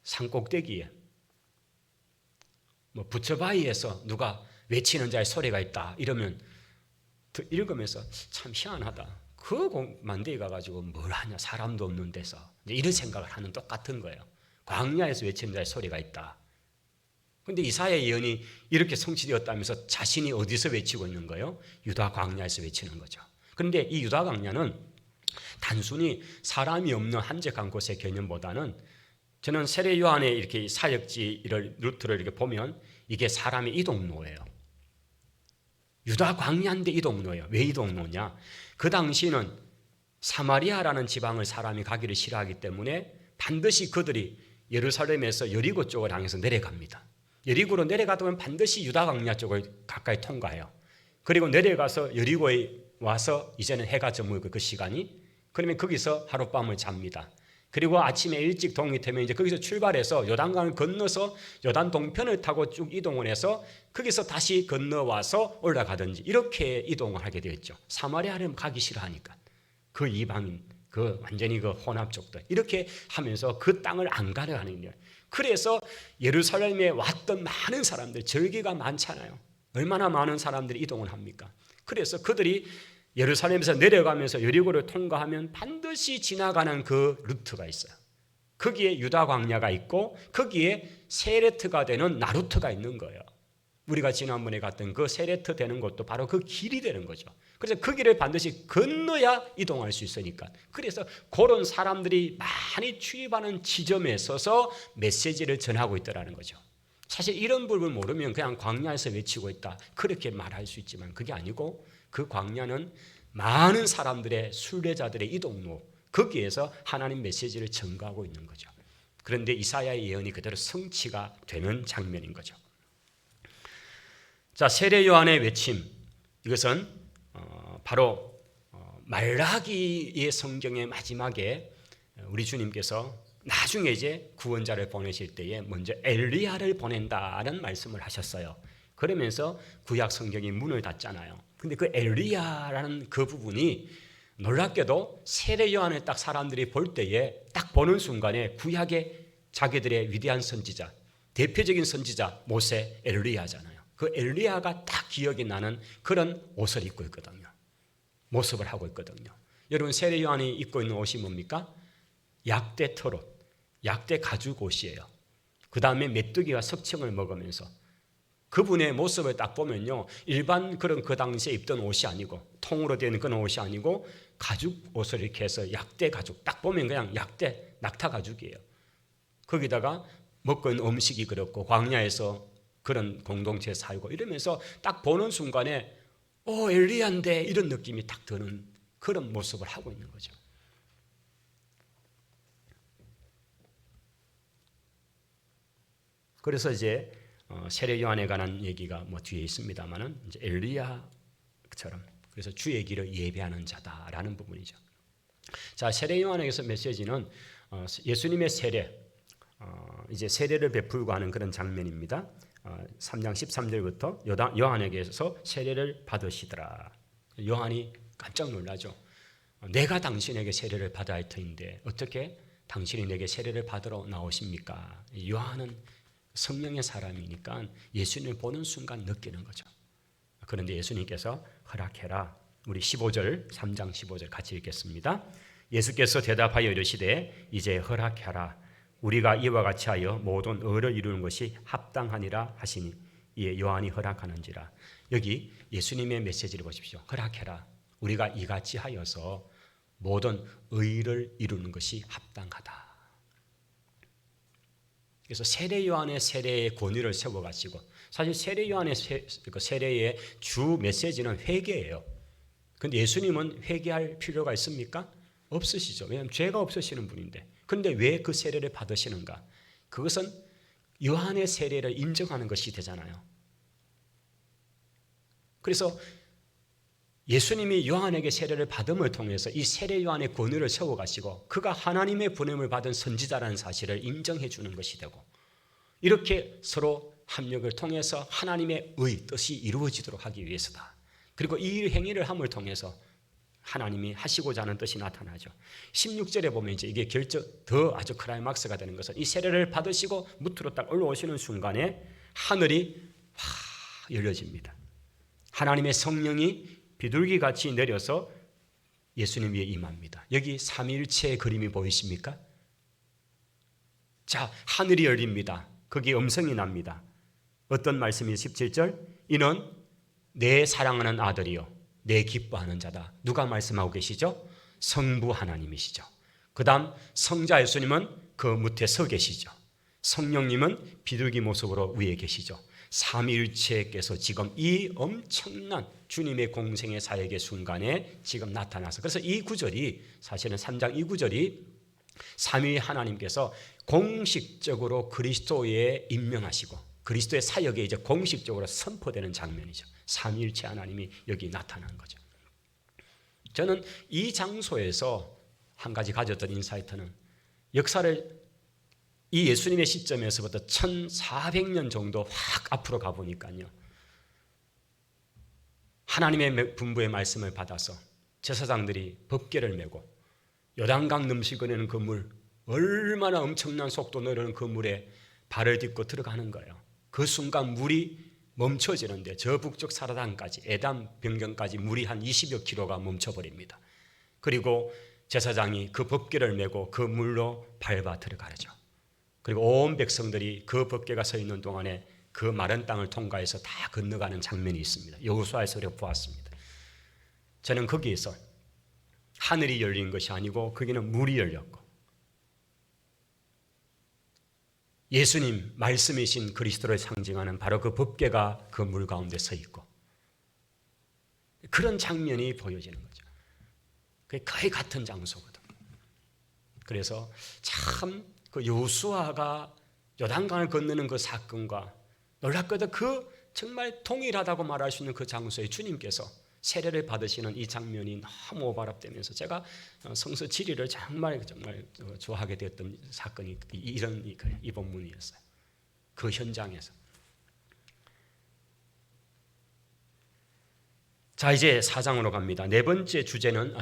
산꼭대기에 뭐 부처바위에서 누가 외치는 자의 소리가 있다 이러면 읽으면서 참 희한하다. 그 만대에 가가지고 뭘 하냐, 사람도 없는 데서 이런 생각을 하는 똑같은 거예요. 광야에서 외치는 자의 소리가 있다. 그런데 이사야 예언이 이렇게 성취되었다면서 자신이 어디서 외치고 있는 거예요? 유다 광야에서 외치는 거죠. 그런데 이 유다 광야는 단순히 사람이 없는 한적한 곳의 개념보다는 저는 세례 요한의 이렇게 사역지 루트를 이렇게 보면 이게 사람의 이동로예요. 유다 광야인데 이동로예요. 왜 이동로냐? 그 당시는 사마리아라는 지방을 사람이 가기를 싫어하기 때문에 반드시 그들이 예루살렘에서 여리고 쪽을 향해서 내려갑니다. 여리고로 내려가다 보면 반드시 유다 광야 쪽을 가까이 통과해요. 그리고 내려가서 여리고에 와서 이제는 해가 저물고 그 시간이, 그러면 거기서 하룻밤을 잡니다. 그리고 아침에 일찍 동이 되면 이제 거기서 출발해서 요단강을 건너서 요단 동편을 타고 쭉 이동을 해서 거기서 다시 건너와서 올라가든지 이렇게 이동을 하게 되었죠. 사마리아를 가기 싫어하니까 그 이방인 그 완전히 그 혼합 족들 이렇게 하면서 그 땅을 안 가려하는 거예요. 그래서 예루살렘에 왔던 많은 사람들, 절기가 많잖아요. 얼마나 많은 사람들이 이동을 합니까? 그래서 그들이 예루살렘에서 내려가면서 여리고를 통과하면 반드시 지나가는 그 루트가 있어요. 거기에 유다 광야가 있고 거기에 세레트가 되는 나루트가 있는 거예요. 우리가 지난번에 갔던 그 세레트 되는 것도 바로 그 길이 되는 거죠. 그래서 그 길을 반드시 건너야 이동할 수 있으니까. 그래서 그런 사람들이 많이 출입하는 지점에 서서 메시지를 전하고 있더라는 거죠. 사실 이런 부분을 모르면 그냥 광야에서 외치고 있다 그렇게 말할 수 있지만 그게 아니고 그 광야는 많은 사람들의 순례자들의 이동로, 거기에서 하나님 메시지를 전가하고 있는 거죠. 그런데 이사야의 예언이 그대로 성취가 되는 장면인 거죠. 자, 세례 요한의 외침, 이것은 바로 말라기의 성경의 마지막에 우리 주님께서 나중에 이제 구원자를 보내실 때에 먼저 엘리야를 보낸다는 말씀을 하셨어요. 그러면서 구약 성경이 문을 닫잖아요. 근데 그 엘리야라는 그 부분이 놀랍게도 세례 요한을 딱 사람들이 볼 때에 딱 보는 순간에 구약의 자기들의 위대한 선지자, 대표적인 선지자 모세, 엘리야잖아요. 그 엘리야가 딱 기억이 나는 그런 옷을 입고 있거든요. 모습을 하고 있거든요. 여러분, 세례 요한이 입고 있는 옷이 뭡니까? 약대 털옷, 약대 가죽 옷이에요. 그 다음에 메뚜기와 석청을 먹으면서 그분의 모습을 딱 보면요, 일반 그런 그 당시에 입던 옷이 아니고 통으로 된 그런 옷이 아니고 가죽 옷을 이렇게 해서 약대 가죽, 딱 보면 그냥 약대 낙타 가죽이에요. 거기다가 먹고 있는 음식이 그렇고 광야에서 그런 공동체에 살고 이러면서 딱 보는 순간에 엘리야인데 이런 느낌이 딱 드는 그런 모습을 하고 있는 거죠. 그래서 이제 세례 요한에 관한 얘기가 뭐 뒤에 있습니다만은 이제 엘리야처럼, 그래서 주의 길을 예배하는 자다라는 부분이죠. 자, 세례 요한에게서 메시지는 예수님의 세례, 이제 세례를 베풀고 하는 그런 장면입니다. 3장 13절부터 요한에게서 세례를 받으시더라. 요한이 깜짝 놀라죠. 내가 당신에게 세례를 받아야 할 터인데 어떻게 당신이 내게 세례를 받으러 나오십니까? 요한은 성령의 사람이니까 예수님을 보는 순간 느끼는 거죠. 그런데 예수님께서 허락해라. 우리 15절, 3장 15절 같이 읽겠습니다. 예수께서 대답하여 이르시되 이제 허락해라. 우리가 이와 같이 하여 모든 의를 이루는 것이 합당하니라 하시니 이에 요한이 허락하는지라. 여기 예수님의 메시지를 보십시오. 허락해라. 우리가 이같이 하여서 모든 의를 이루는 것이 합당하다. 그래서 세례 요한의 세례의 권위를 세워가지고, 사실 세례 요한의 세례의 주 메시지는 회개예요. 그런데 예수님은 회개할 필요가 있습니까? 없으시죠. 왜냐하면 죄가 없으시는 분인데. 그런데 왜 그 세례를 받으시는가? 그것은 요한의 세례를 인정하는 것이 되잖아요. 그래서 예수님이 요한에게 세례를 받음을 통해서 이 세례 요한의 권위를 세워가시고 그가 하나님의 보냄을 받은 선지자라는 사실을 인정해 주는 것이 되고, 이렇게 서로 합력을 통해서 하나님의 뜻이 이루어지도록 하기 위해서다. 그리고 이 행위를 함을 통해서 하나님이 하시고자 하는 뜻이 나타나죠. 16절에 보면 이제 이게 더 아주 클라이막스가 되는 것은 이 세례를 받으시고 무트로 딱 올라오시는 순간에 하늘이 열려집니다. 하나님의 성령이 비둘기같이 내려서 예수님 위에 임합니다. 여기 삼위일체의 그림이 보이십니까? 자, 하늘이 열립니다. 거기에 음성이 납니다. 어떤 말씀이 17절? 이는 내 사랑하는 아들이요 내 기뻐하는 자다. 누가 말씀하고 계시죠? 성부 하나님이시죠. 그 다음 성자 예수님은 그 밑에 서 계시죠. 성령님은 비둘기 모습으로 위에 계시죠. 삼위일체께서 지금 이 엄청난 주님의 공생의 사역의 순간에 지금 나타나서, 그래서 이 구절이 사실은 3장 이 구절이 삼위 하나님께서 공식적으로 그리스도에 임명하시고 그리스도의 사역에 이제 공식적으로 선포되는 장면이죠. 삼위일체 하나님이 여기 나타난 거죠. 저는 이 장소에서 한 가지 가졌던 인사이트는, 역사를 이 예수님의 시점에서부터 1400년 정도 확 앞으로 가보니까요, 하나님의 분부의 말씀을 받아서 제사장들이 법궤를 메고 요단강 넘실거리는 그 물, 얼마나 엄청난 속도 내려는 그 물에 발을 딛고 들어가는 거예요. 그 순간 물이 멈춰지는데 저 북쪽 사라단까지 에담 변경까지 물이 한 20여 킬로가 멈춰버립니다. 그리고 제사장이 그 법궤를 메고 그 물로 밟아 들어가죠. 그리고 온 백성들이 그 법궤가 서 있는 동안에 그 마른 땅을 통과해서 다 건너가는 장면이 있습니다. 여호수아에서 우리가 보았습니다. 저는 거기에서 하늘이 열린 것이 아니고 거기는 물이 열렸고 예수님 말씀이신 그리스도를 상징하는 바로 그 법궤가 그 물 가운데 서 있고 그런 장면이 보여지는 거죠. 그게 거의 같은 장소거든요. 그래서 참 그 여호수아가 요단강을 건너는 그 사건과 놀랍게도 그 정말 동일하다고 말할 수 있는 그 장소에 주님께서 세례를 받으시는 이 장면이 너무 오버랩되면서 제가 성서 지리를 정말 좋아하게 되었던 사건이 이 본문이었어요. 그 현장에서. 자, 이제 4장으로 갑니다.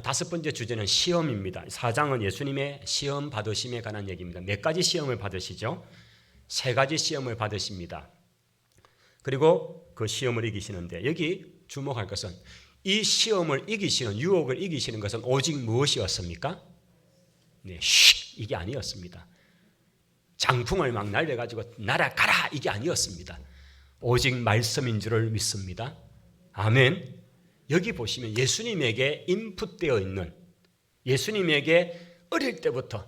다섯 번째 주제는 시험입니다. 4장은 예수님의 시험 받으심에 관한 얘기입니다. 몇 가지 시험을 받으시죠? 3가지 시험을 받으십니다. 그리고 그 시험을 이기시는데 여기 주목할 것은 이 시험을 이기시는 유혹을 이기시는 것은 오직 무엇이었습니까? 네, 이게 아니었습니다. 장풍을 막 날려가지고 날아가라 이게 아니었습니다. 오직 말씀인 줄을 믿습니다. 아멘. 여기 보시면 예수님에게 인풋되어 있는 예수님에게 어릴 때부터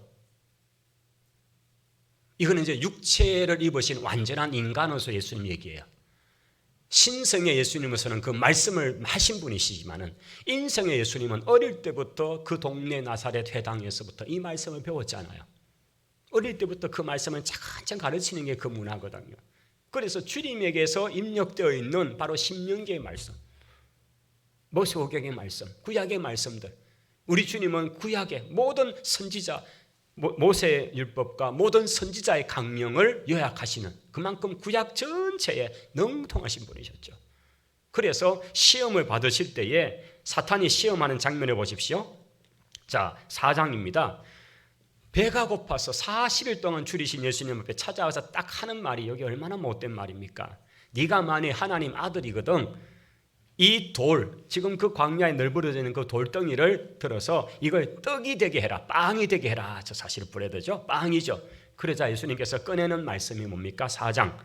이거는 이제 육체를 입으신 완전한 인간으로서 예수님 얘기예요. 신성의 예수님으로서는 그 말씀을 하신 분이시지만은 인성의 예수님은 어릴 때부터 그 동네 나사렛 회당에서부터 이 말씀을 배웠잖아요. 어릴 때부터 그 말씀을 차근차근 가르치는 게 그 문화거든요. 그래서 주님에게서 입력되어 있는 바로 신명기의 말씀, 모세오경의 말씀, 구약의 말씀들, 우리 주님은 구약의 모든 선지자 모세 율법과 모든 선지자의 강령을 요약하시는 그만큼 구약 전체에 능통하신 분이셨죠. 그래서 시험을 받으실 때에 사탄이 시험하는 장면을 보십시오. 자, 4장입니다. 배가 고파서 40일 동안 줄이신 예수님 앞에 찾아와서 딱 하는 말이 여기 얼마나 못된 말입니까? 네가 만일 하나님 아들이거든 이 돌, 지금 그 광야에 널브러져 있는 그 돌덩이를 들어서 이걸 떡이 되게 해라, 빵이 되게 해라. 저 사실 브레드죠, 빵이죠. 그러자 예수님께서 꺼내는 말씀이 뭡니까? 4장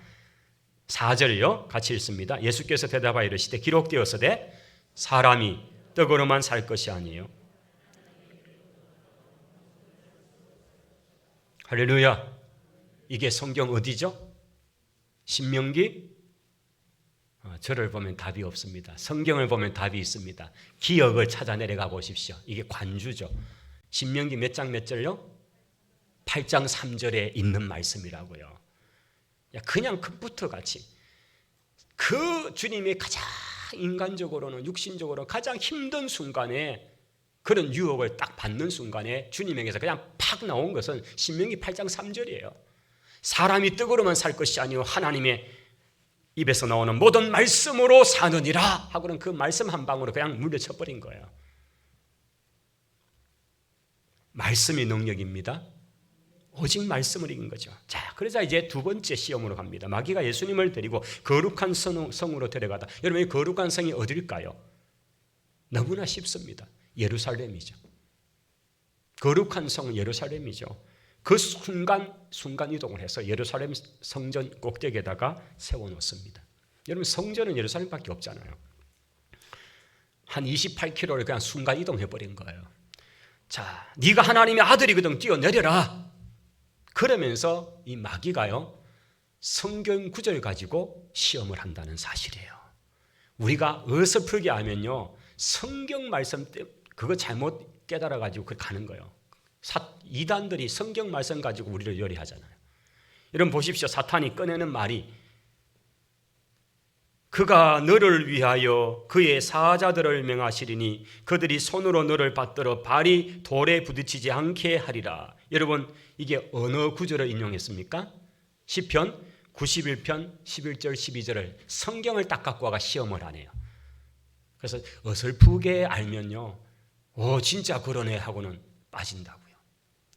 4절이요, 같이 읽습니다. 예수께서 대답하여 이르시되 기록되었으되 사람이 떡으로만 살 것이 아니에요. 할렐루야. 이게 성경 어디죠? 신명기? 저를 보면 답이 없습니다. 성경을 보면 답이 있습니다. 기억을 찾아 내려가 보십시오. 이게 관주죠. 신명기 몇 장 몇 절요? 8장 3절에 있는 말씀이라고요. 그냥 끝부터 같이 그 주님이 가장 인간적으로는 육신적으로 가장 힘든 순간에 그런 유혹을 딱 받는 순간에 주님에게서 그냥 팍 나온 것은 신명기 8장 3절이에요. 사람이 떡으로만 살 것이 아니요 하나님의 입에서 나오는 모든 말씀으로 사느니라 하고는 그 말씀 한 방으로 그냥 물려쳐버린 거예요. 말씀이 능력입니다. 오직 말씀을 이긴 거죠. 자, 그러자 이제 두 번째 시험으로 갑니다. 마귀가 예수님을 데리고 거룩한 성으로 데려가다. 여러분, 이 거룩한 성이 어딜까요? 너무나 쉽습니다. 예루살렘이죠. 거룩한 성은 예루살렘이죠. 그 순간 이동을 해서 예루살렘 성전 꼭대기에다가 세워놓습니다. 여러분, 성전은 예루살렘밖에 없잖아요. 한 28km를 그냥 순간 이동해버린 거예요. 자, 네가 하나님의 아들이거든 뛰어내려라. 그러면서 이 마귀가요 성경 구절 가지고 시험을 한다는 사실이에요. 우리가 어설프게 하면요 성경 말씀 그거 잘못 깨달아가지고 그렇게 가는 거예요. 이단들이 성경 말씀 가지고 우리를 요리하잖아요. 여러분 보십시오. 사탄이 꺼내는 말이 그가 너를 위하여 그의 사자들을 명하시리니 그들이 손으로 너를 받들어 발이 돌에 부딪히지 않게 하리라. 여러분, 이게 어느 구절을 인용했습니까? 시편 91편 11절 12절을 성경을 딱 갖고 와가 시험을 하네요. 그래서 어설프게 알면요 진짜 그러네 하고는 빠진다고요.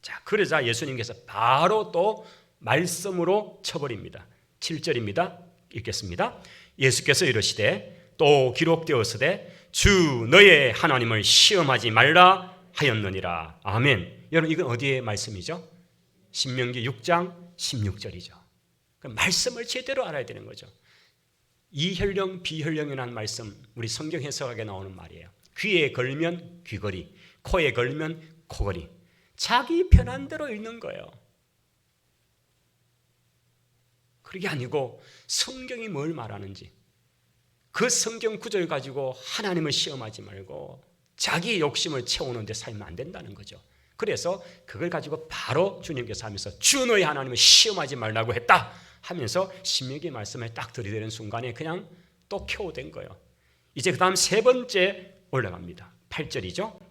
자, 그러자 예수님께서 바로 또 말씀으로 쳐버립니다. 7절입니다. 읽겠습니다. 예수께서 이르시되 또 기록되었으되 주 너의 하나님을 시험하지 말라 하였느니라. 아멘. 여러분, 이건 어디의 말씀이죠? 신명기 6장 16절이죠. 말씀을 제대로 알아야 되는 거죠. 이혈령 비혈령이라는 말씀, 우리 성경 해석학에 나오는 말이에요. 귀에 걸면 귀걸이, 코에 걸면 코걸이. 자기 편한 대로 읽는 거예요. 그게 아니고 성경이 뭘 말하는지 그 성경 구절 가지고 하나님을 시험하지 말고 자기 욕심을 채우는 데 살면 안 된다는 거죠. 그래서 그걸 가지고 바로 주님께서 하면서 주 너의 하나님을 시험하지 말라고 했다 하면서 신명기 말씀을 딱 들이대는 순간에 그냥 또 켜오된 거예요. 이제 그 다음 세 번째 올라갑니다. 8절이죠.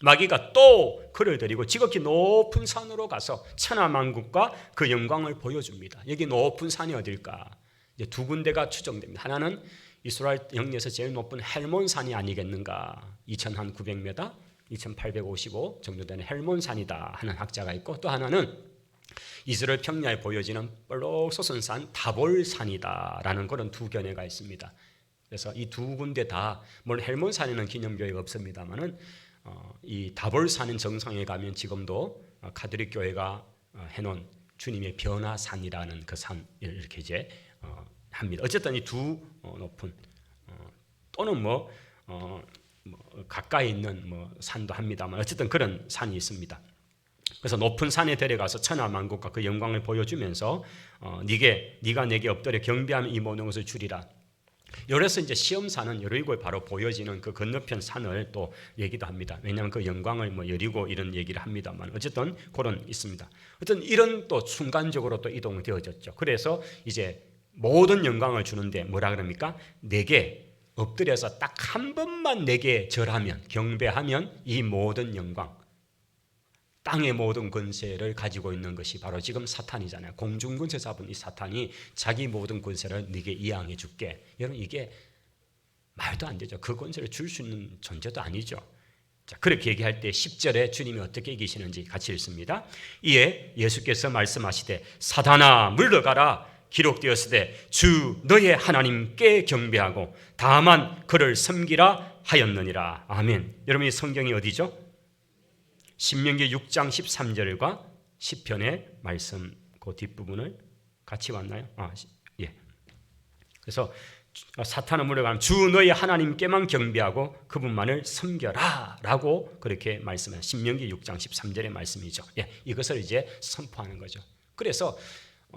마귀가 또 그를 데리고 지극히 높은 산으로 가서 천하만국과 그 영광을 보여줍니다. 여기 높은 산이 어딜까? 이제 두 군데가 추정됩니다. 하나는 이스라엘 영내에서 제일 높은 헬몬산이 아니겠는가? 2,900m, 2,855 정도 되는 헬몬산이다 하는 학자가 있고, 또 하나는 이스라엘 평야에 보여지는 뻘록 솟은 산 다볼산이다라는 그런 두 견해가 있습니다. 그래서 이 두 군데 다 물론 헬몬산에는 기념교회가 없습니다만은 이 다볼산은 정상에 가면 지금도 카톨릭 교회가 해놓은 주님의 변화산이라는 그 산을 이렇게 이제 합니다. 어쨌든 이 두 높은 또는 뭐 가까이 있는 뭐 산도 합니다만 어쨌든 그런 산이 있습니다. 그래서 높은 산에 데려가서 천하만국과 그 영광을 보여주면서 네가 내게 엎드려 경배하면 이 모든 것을 주리라. 여기서 이제 시험산은 여리고에 바로 보여지는 그 건너편 산을 또 얘기도 합니다. 왜냐하면 그 영광을 뭐 여리고 이런 얘기를 합니다만 어쨌든 그런 있습니다. 어떤 이런 또 순간적으로 또 이동되어졌죠. 그래서 이제 모든 영광을 주는데 뭐라 그럽니까? 내게 엎드려서 딱 한 번만 내게 절하면 경배하면 이 모든 영광, 땅의 모든 권세를 가지고 있는 것이 바로 지금 사탄이잖아요. 공중 권세 잡은 이 사탄이 자기 모든 권세를 네게 이양해 줄게. 여러분, 이게 말도 안 되죠. 그 권세를 줄 수 있는 존재도 아니죠. 자, 그렇게 얘기할 때 10절에 주님이 어떻게 이기시는지 같이 읽습니다. 이에 예수께서 말씀하시되 사탄아 물러가라. 기록되었으되 주 너의 하나님께 경배하고 다만 그를 섬기라 하였느니라. 아멘. 여러분, 이 성경이 어디죠? 신명기 6장 13절과 시편의 말씀 그 뒷부분을 같이 왔나요? 예. 그래서 사탄은 물러가면 주 너의 하나님께만 경배하고 그분만을 섬겨라 라고 그렇게 말씀해요. 신명기 6장 13절의 말씀이죠. 예. 이것을 이제 선포하는 거죠. 그래서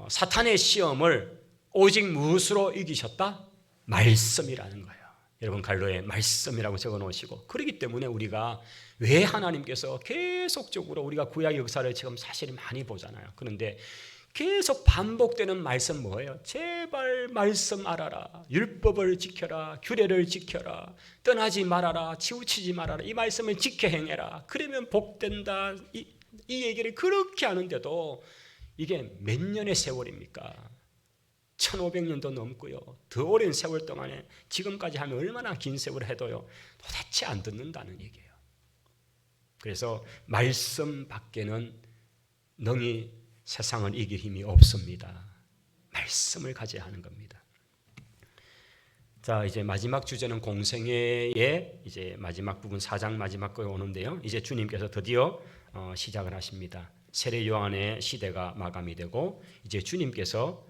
사탄의 시험을 오직 무엇으로 이기셨다? 말씀이라는 거예요. 여러분, 갈로에 말씀이라고 적어 놓으시고, 그렇기 때문에 우리가 왜 하나님께서 계속적으로 우리가 구약 역사를 지금 사실 많이 보잖아요. 그런데 계속 반복되는 말씀 뭐예요? 제발 말씀 알아라. 율법을 지켜라. 규례를 지켜라. 떠나지 말아라. 치우치지 말아라. 이 말씀을 지켜 행해라. 그러면 복된다. 이 얘기를 그렇게 하는데도 이게 몇 년의 세월입니까? 1500년도 넘고요. 더 오랜 세월 동안에 지금까지 하면 얼마나 긴 세월을 해도요. 도대체 안 듣는다는 얘기예요. 그래서 말씀 밖에는 능히 세상을 이길 힘이 없습니다. 말씀을 가져야 하는 겁니다. 자, 이제 마지막 주제는 공생애의 이제 마지막 부분 4장 마지막 거에 오는데요. 이제 주님께서 드디어 시작을 하십니다. 세례 요한의 시대가 마감이 되고 이제 주님께서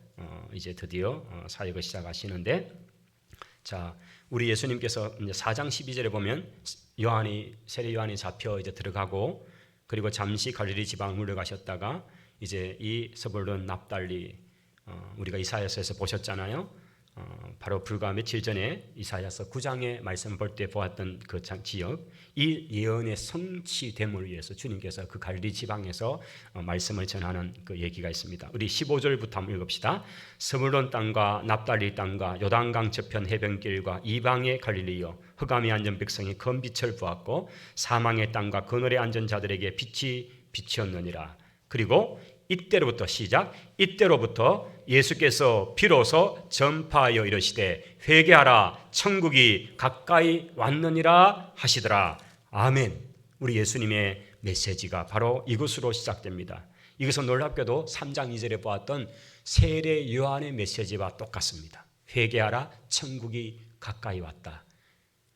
이제 드디어 사역을 시작하시는데, 자, 우리 예수님께서 이제 4장 12절에 보면 세례 요한이 잡혀 이제 들어가고, 그리고 잠시 갈릴리 지방을 물러가셨다가 이제 이 스불론 납달리 우리가 이사야서에서 보셨잖아요. 바로 불과 며칠 전에 이사야서 9장의 말씀 볼 때 보았던 그 지역, 이 예언의 성취됨을 위해서 주님께서 그 갈릴리 지방에서 말씀을 전하는 그 얘기가 있습니다. 우리 15절부터 한번 읽읍시다. 스불론 땅과 납달리 땅과 요단강 저편 해변길과 이방의 갈릴리여, 흑암에 앉은 백성이 큰 빛을 보았고 사망의 땅과 그늘에 앉은 자들에게 빛이 비치었느니라. 그리고 이때로부터 시작. 이때로부터 예수께서 비로소 전파하여 이르시되 회개하라 천국이 가까이 왔느니라 하시더라. 아멘. 우리 예수님의 메시지가 바로 이것으로 시작됩니다. 이것은 놀랍게도 3장 2절에 보았던 세례 요한의 메시지와 똑같습니다. 회개하라, 천국이 가까이 왔다.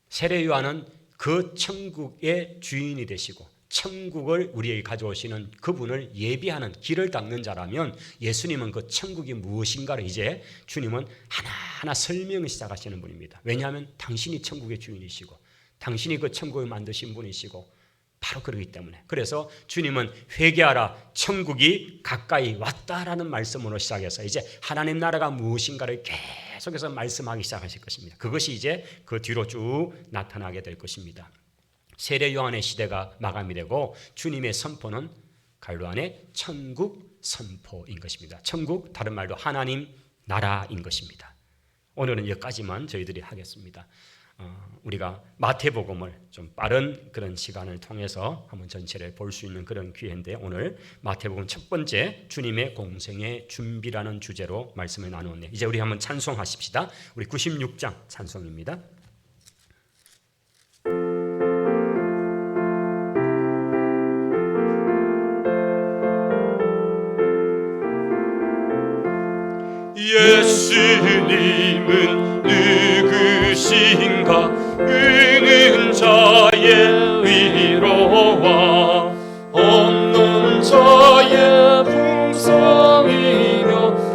세례 요한은 그 천국의 주인이 되시고 천국을 우리에게 가져오시는 그분을 예비하는 길을 닦는 자라면, 예수님은 그 천국이 무엇인가를 이제 주님은 하나하나 설명을 시작하시는 분입니다. 왜냐하면 당신이 천국의 주인이시고 당신이 그 천국을 만드신 분이시고 바로 그러기 때문에. 그래서 주님은 회개하라, 천국이 가까이 왔다라는 말씀으로 시작해서 이제 하나님 나라가 무엇인가를 계속해서 말씀하기 시작하실 것입니다. 그것이 이제 그 뒤로 쭉 나타나게 될 것입니다. 세례 요한의 시대가 마감이 되고 주님의 선포는 갈로 안에 천국 선포인 것입니다. 천국, 다른 말로 하나님 나라인 것입니다. 오늘은 여기까지만 저희들이 하겠습니다. 우리가 마태복음을 좀 빠른 그런 시간을 통해서 한번 전체를 볼 수 있는 그런 기회인데, 오늘 마태복음 첫 번째 주님의 공생의 준비라는 주제로 말씀을 나누었네요. 이제 우리 한번 찬송하십시다. 우리 96장 찬송입니다. 예수님은 누구신가? 그는 자의 위로와 없는 자의 풍성이며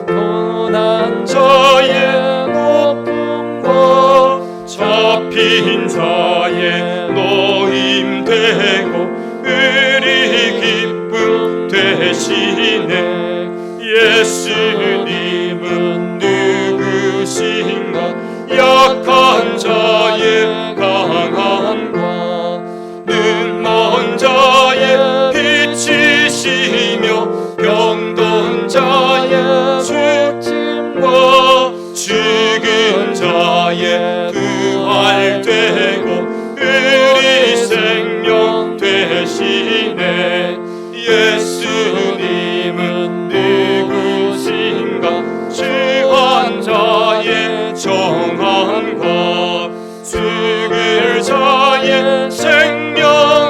떠난 자의 높음과 잡힌 자의 노임되고 의리 기쁨 되시네. 예수님은 누구신가? 약한 자의 강함과 눈먼 자의 빛이시며 병든 자의 죽음과 죽은 자의 부활되고 의리 생명 되시네. 예수님은 누구신가? 취한 자의 정함과 죽을 자의 생명이며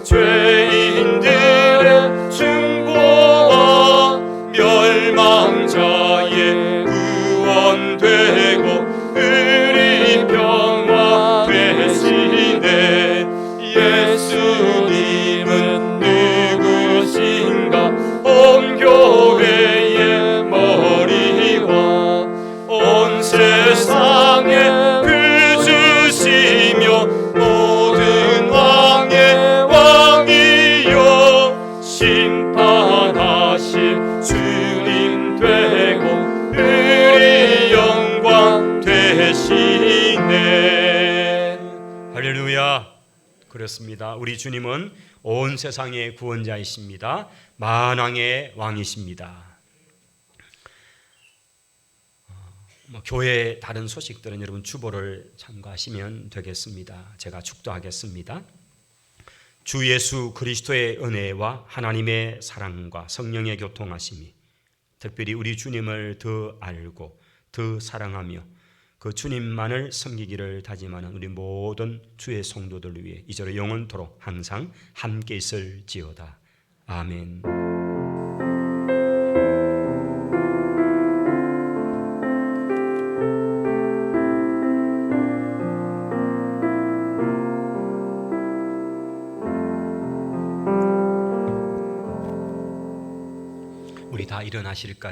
죄인들의 중보와 멸망 자의 구원되고 의리 평화 되시네. 예수님은 누구신가? 온 교회의 머리와 온 세상의 구주시며 모든 왕의 왕이요 심판하실 주님 되고 의리 영광 되시네. 할렐루야. 그렇습니다. 우리 주님은 온 세상의 구원자이십니다. 만왕의 왕이십니다. 교회 다른 소식들은 여러분 주보를 참고하시면 되겠습니다. 제가 축도하겠습니다. 주 예수 그리스도의 은혜와 하나님의 사랑과 성령의 교통하심이 특별히 우리 주님을 더 알고 더 사랑하며 그 주님만을 섬기기를 다짐하는 우리 모든 주의 성도들 위해 이제로 영원토록 항상 함께 있을지어다. 아멘. 우리 다 일어나실까요?